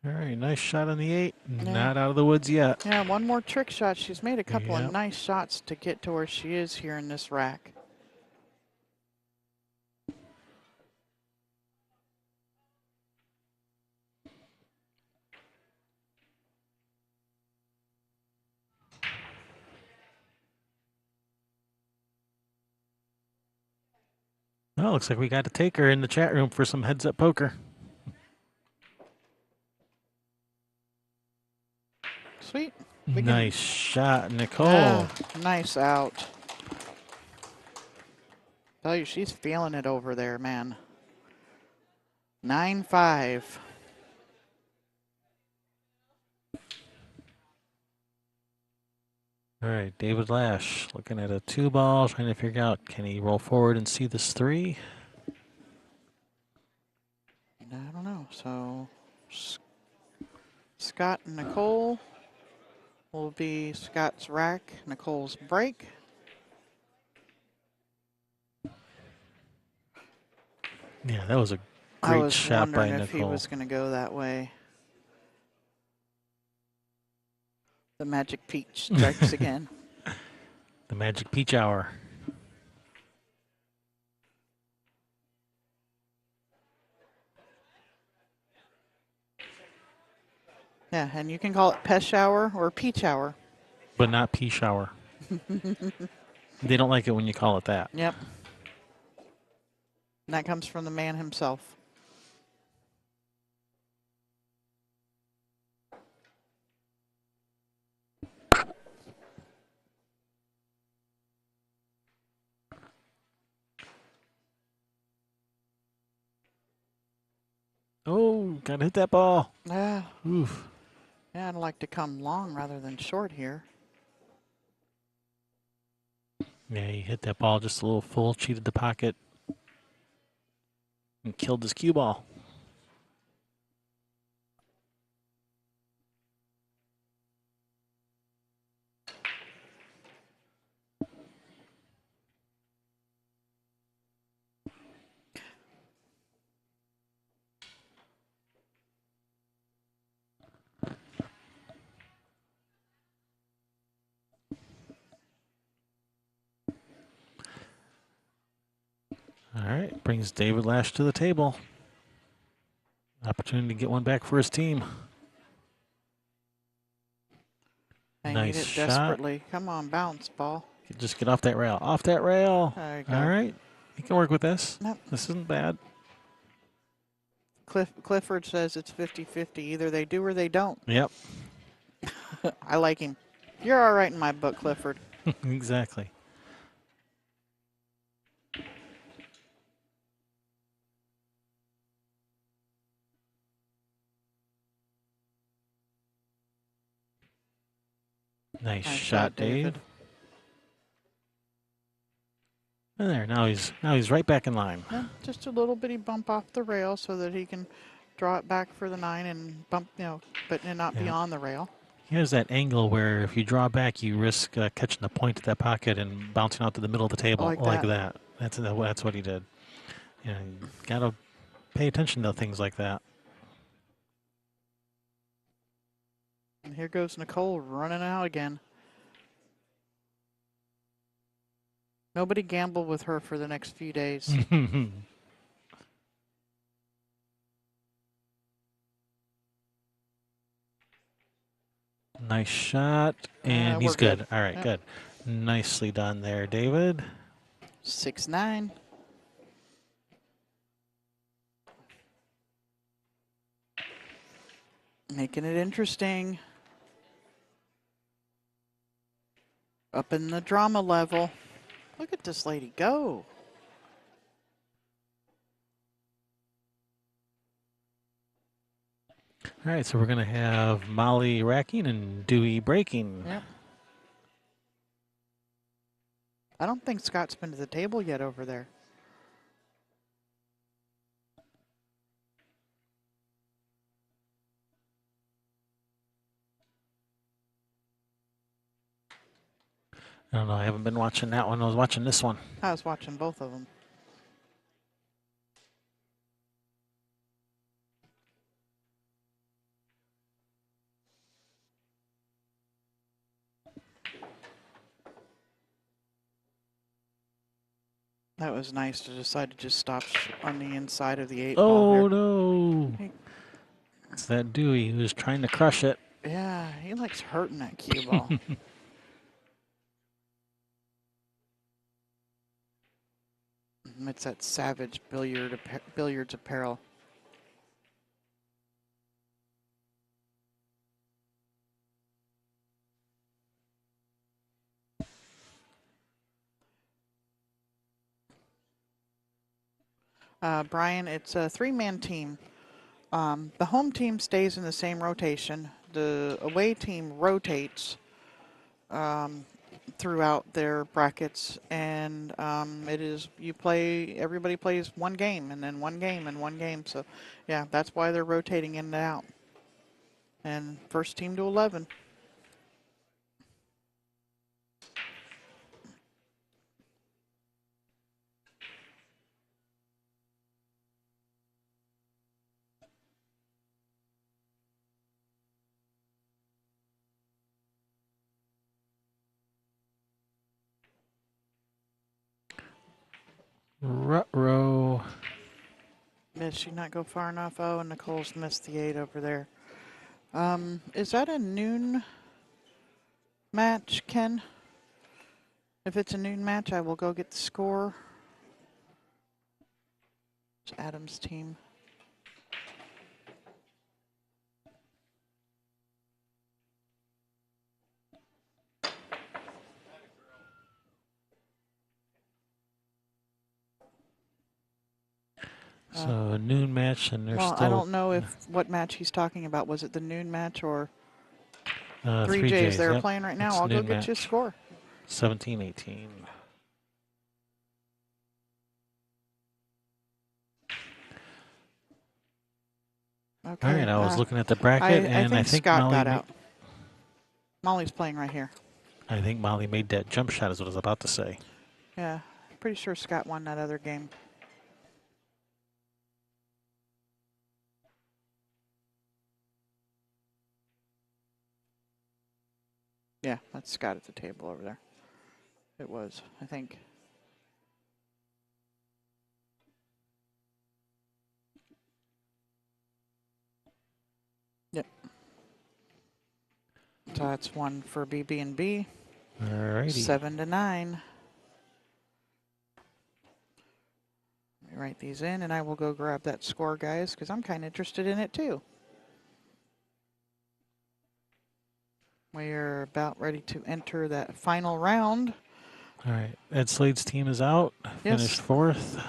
All right, nice shot on the 8. Yeah. Not out of the woods yet. Yeah, one more trick shot. She's made a couple of Yep. nice shots to get to where she is here in this rack. Well, looks like we got to take her in the chat room for some heads up poker. Sweet. Nice shot, Nicole. Nice out. Tell you, she's feeling it over there, man. 9-5. All right, David Lash looking at a 2 ball, trying to figure out, can he roll forward and see this 3? I don't know. So Scott and Nicole will be Scott's rack, Nicole's break. Yeah, that was a I great was shot by wondering if he Nicole. was going to go that way. The Magic Peach strikes again. The Magic Peach Hour. Yeah, and you can call it Pesh Hour or Peach Hour. But not Pea Shower. They don't like it when you call it that. Yep. And that comes from the man himself. Oh, gotta hit that ball. Yeah. Oof. Yeah, I'd like to come long rather than short here. Yeah, he hit that ball just a little full, cheated the pocket, and killed his cue ball. All right, brings David Lash to the table. Opportunity to get one back for his team. I Nice need it shot. desperately. Come on, bounce ball. Just get off that rail. Off that rail. There you go. All right, you can work with this. Nope. This isn't bad. Clifford says it's 50-50. Either they do or they don't. Yep. I like him. You're all right in my book, Clifford. Exactly. Nice shot, Dave. And there, now he's right back in line. Yeah, just a little bitty bump off the rail so that he can draw it back for the 9 and bump, but not be on the rail. He has that angle where if you draw back, you risk catching the point of that pocket and bouncing out to the middle of the table like that. That's what he did. You gotta pay attention to things like that. And here goes Nicole running out again. Nobody gamble with her for the next few days. Nice shot, and he's good. All right, good. Nicely done there, David. 6-9. Making it interesting. Up in the drama level. Look at this lady go. All right, so we're going to have Molly racking and Dewey breaking. Yep. I don't think Scott's been to the table yet over there. I don't know. I haven't been watching that one. I was watching this one. I was watching both of them. That was nice to decide to just stop on the inside of the 8 ball Oh, here. no. It's that Dewey who's trying to crush it. Yeah, he likes hurting that cue ball. It's that savage billiards apparel. Brian, it's a 3-man team. The home team stays in the same rotation. The away team rotates throughout their brackets, and everybody plays one game, and then one game, and one game. So, yeah, that's why they're rotating in and out. And first team to 11. Ruh-roh. Did she not go far enough? Oh, and Nicole's missed the 8 over there. Is that a noon match, Ken? If it's a noon match, I will go get the score. It's Adam's team. So a noon match, and there's Well, still I don't know what match he's talking about. Was it the noon match or 3 3Js J's. they're Yep. playing right now? It's I'll go noon get you a match. score. 17-18. Okay. All right, I was looking at the bracket, I and think Scott Molly got out. Molly's playing right here. I think Molly made that jump shot, is what I was about to say. Yeah, pretty sure Scott won that other game. Yeah, that's Scott at the table over there. It was, I think. Yep. So that's one for BB&B. All righty. 7-9. Let me write these in, and I will go grab that score, guys, because I'm kind of interested in it too. We're about ready to enter that final round. All right, Ed Slade's team is out. Yes. Finished 4th.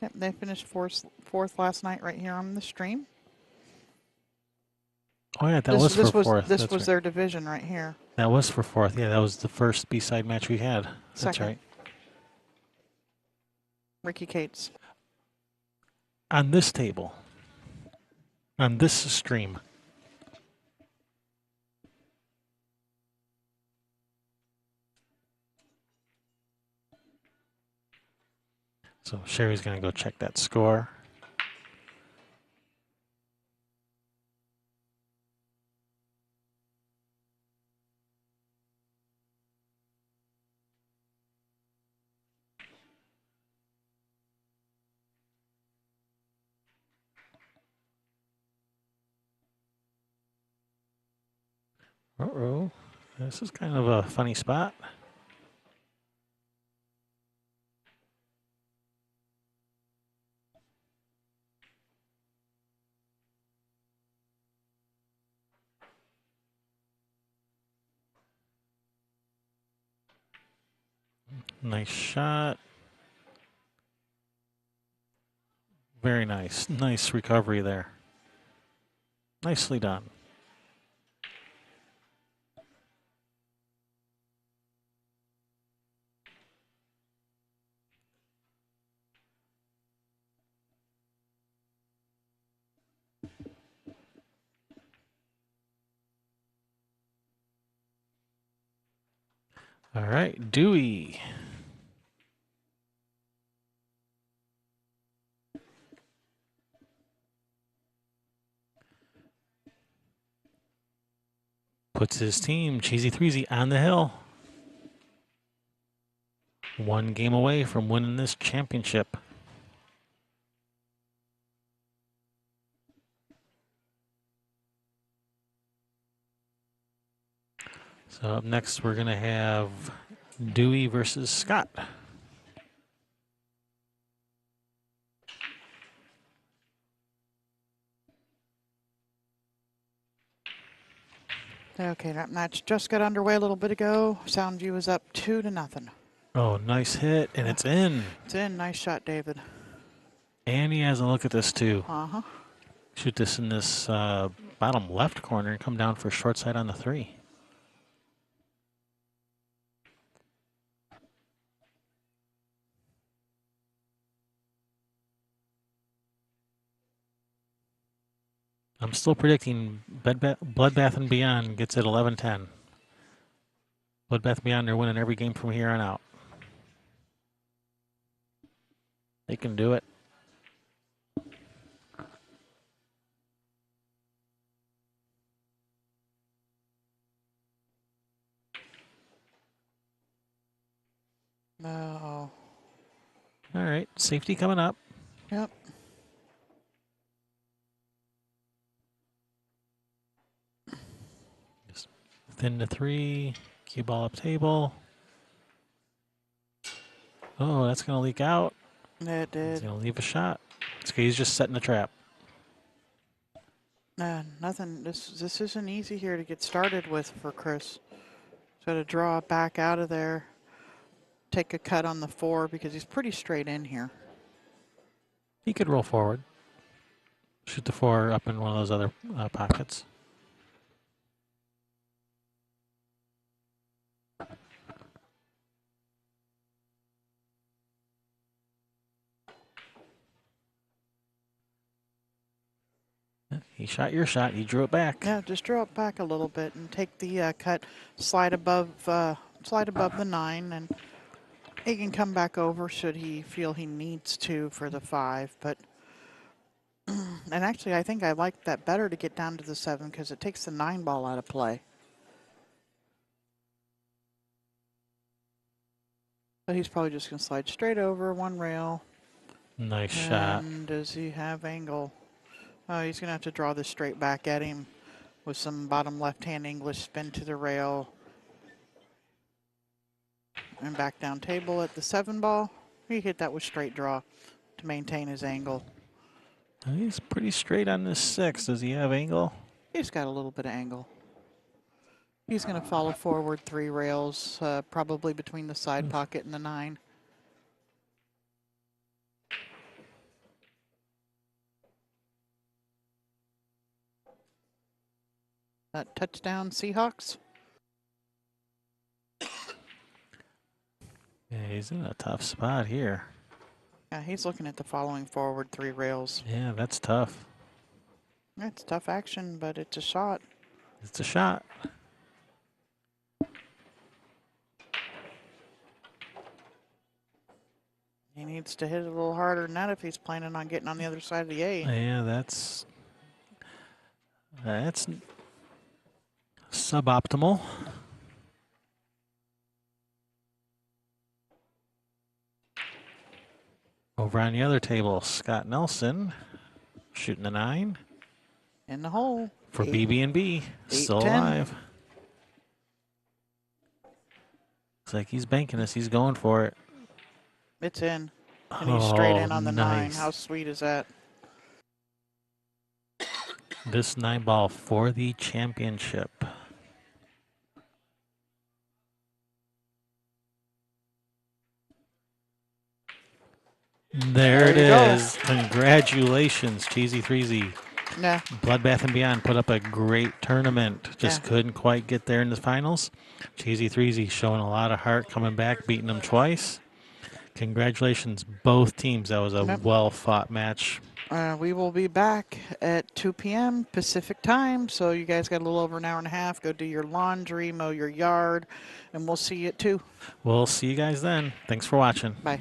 Yep, they finished fourth last night right here on the stream. Oh yeah, that was for 4th. This That's was right. their division right here. That was for 4th. Yeah, that was the first B-side match we had. That's Second. right. Ricky Cates. On this table, on this stream, so Sherry's going to go check that score. Uh-oh. This is kind of a funny spot. Nice shot. Very nice. Nice recovery there. Nicely done. All right, Dewey. Puts his team, Cheesy Threesy, on the hill. One game away from winning this championship. So up next, we're going to have Dewey versus Scott. Okay, that match just got underway a little bit ago. Soundview is up 2-0. Oh, nice hit, and it's in. It's in. Nice shot, David. And he has a look at this, too. Uh-huh. Shoot this in this bottom left corner and come down for short side on the 3. I'm still predicting Bloodbath & Beyond gets it 11-10. Bloodbath & Beyond are winning every game from here on out. They can do it. No. All right, safety coming up. Yep. Just thin to 3. Cue ball up table. Oh, that's going to leak out. It He's did. going to leave a shot. It's okay, he's just setting the trap. Nothing. This isn't easy here to get started with for Chris. So to draw back out of there, take a cut on the 4 because he's pretty straight in here. He could roll forward. Shoot the 4 up in one of those other pockets. He shot your shot. He drew it back. Yeah, just draw it back a little bit and take the cut, slide above the 9, and he can come back over should he feel he needs to for the 5. But and actually, I think I like that better to get down to the 7 because it takes the 9 ball out of play. But he's probably just going to slide straight over 1 rail. Nice shot. And does he have angle? Oh, he's going to have to draw this straight back at him with some bottom left-hand English spin to the rail. And back down table at the 7 ball. He hit that with straight draw to maintain his angle. He's pretty straight on this 6. Does he have angle? He's got a little bit of angle. He's going to follow forward 3 rails, probably between the side pocket and the 9. Touchdown Seahawks. Yeah, he's in a tough spot here. Yeah, he's looking at the following forward 3 rails. Yeah, that's tough. It's tough action, but it's a shot. It's a shot. He needs to hit it a little harder than that if he's planning on getting on the other side of the A. Yeah, that's suboptimal. Over on the other table, Scott Nelson shooting the 9 In the hole. for BB&B, still 8-10. alive. Looks like he's banking this. He's going for it. It's in. And he's straight in on the 9. Nice. How sweet is that? This 9 ball for the championship. There it you go. is. Congratulations, Cheesy Threesy. Yeah. Bloodbath and Beyond put up a great tournament. Just Yeah. couldn't quite get there in the finals. Cheesy Threesy showing a lot of heart, coming back, beating them twice. Congratulations, both teams. That was a Yep. well-fought match. We will be back at 2 p.m. Pacific time. So you guys got a little over an hour and a half. Go do your laundry, mow your yard, and we'll see you at 2. We'll see you guys then. Thanks for watching. Bye.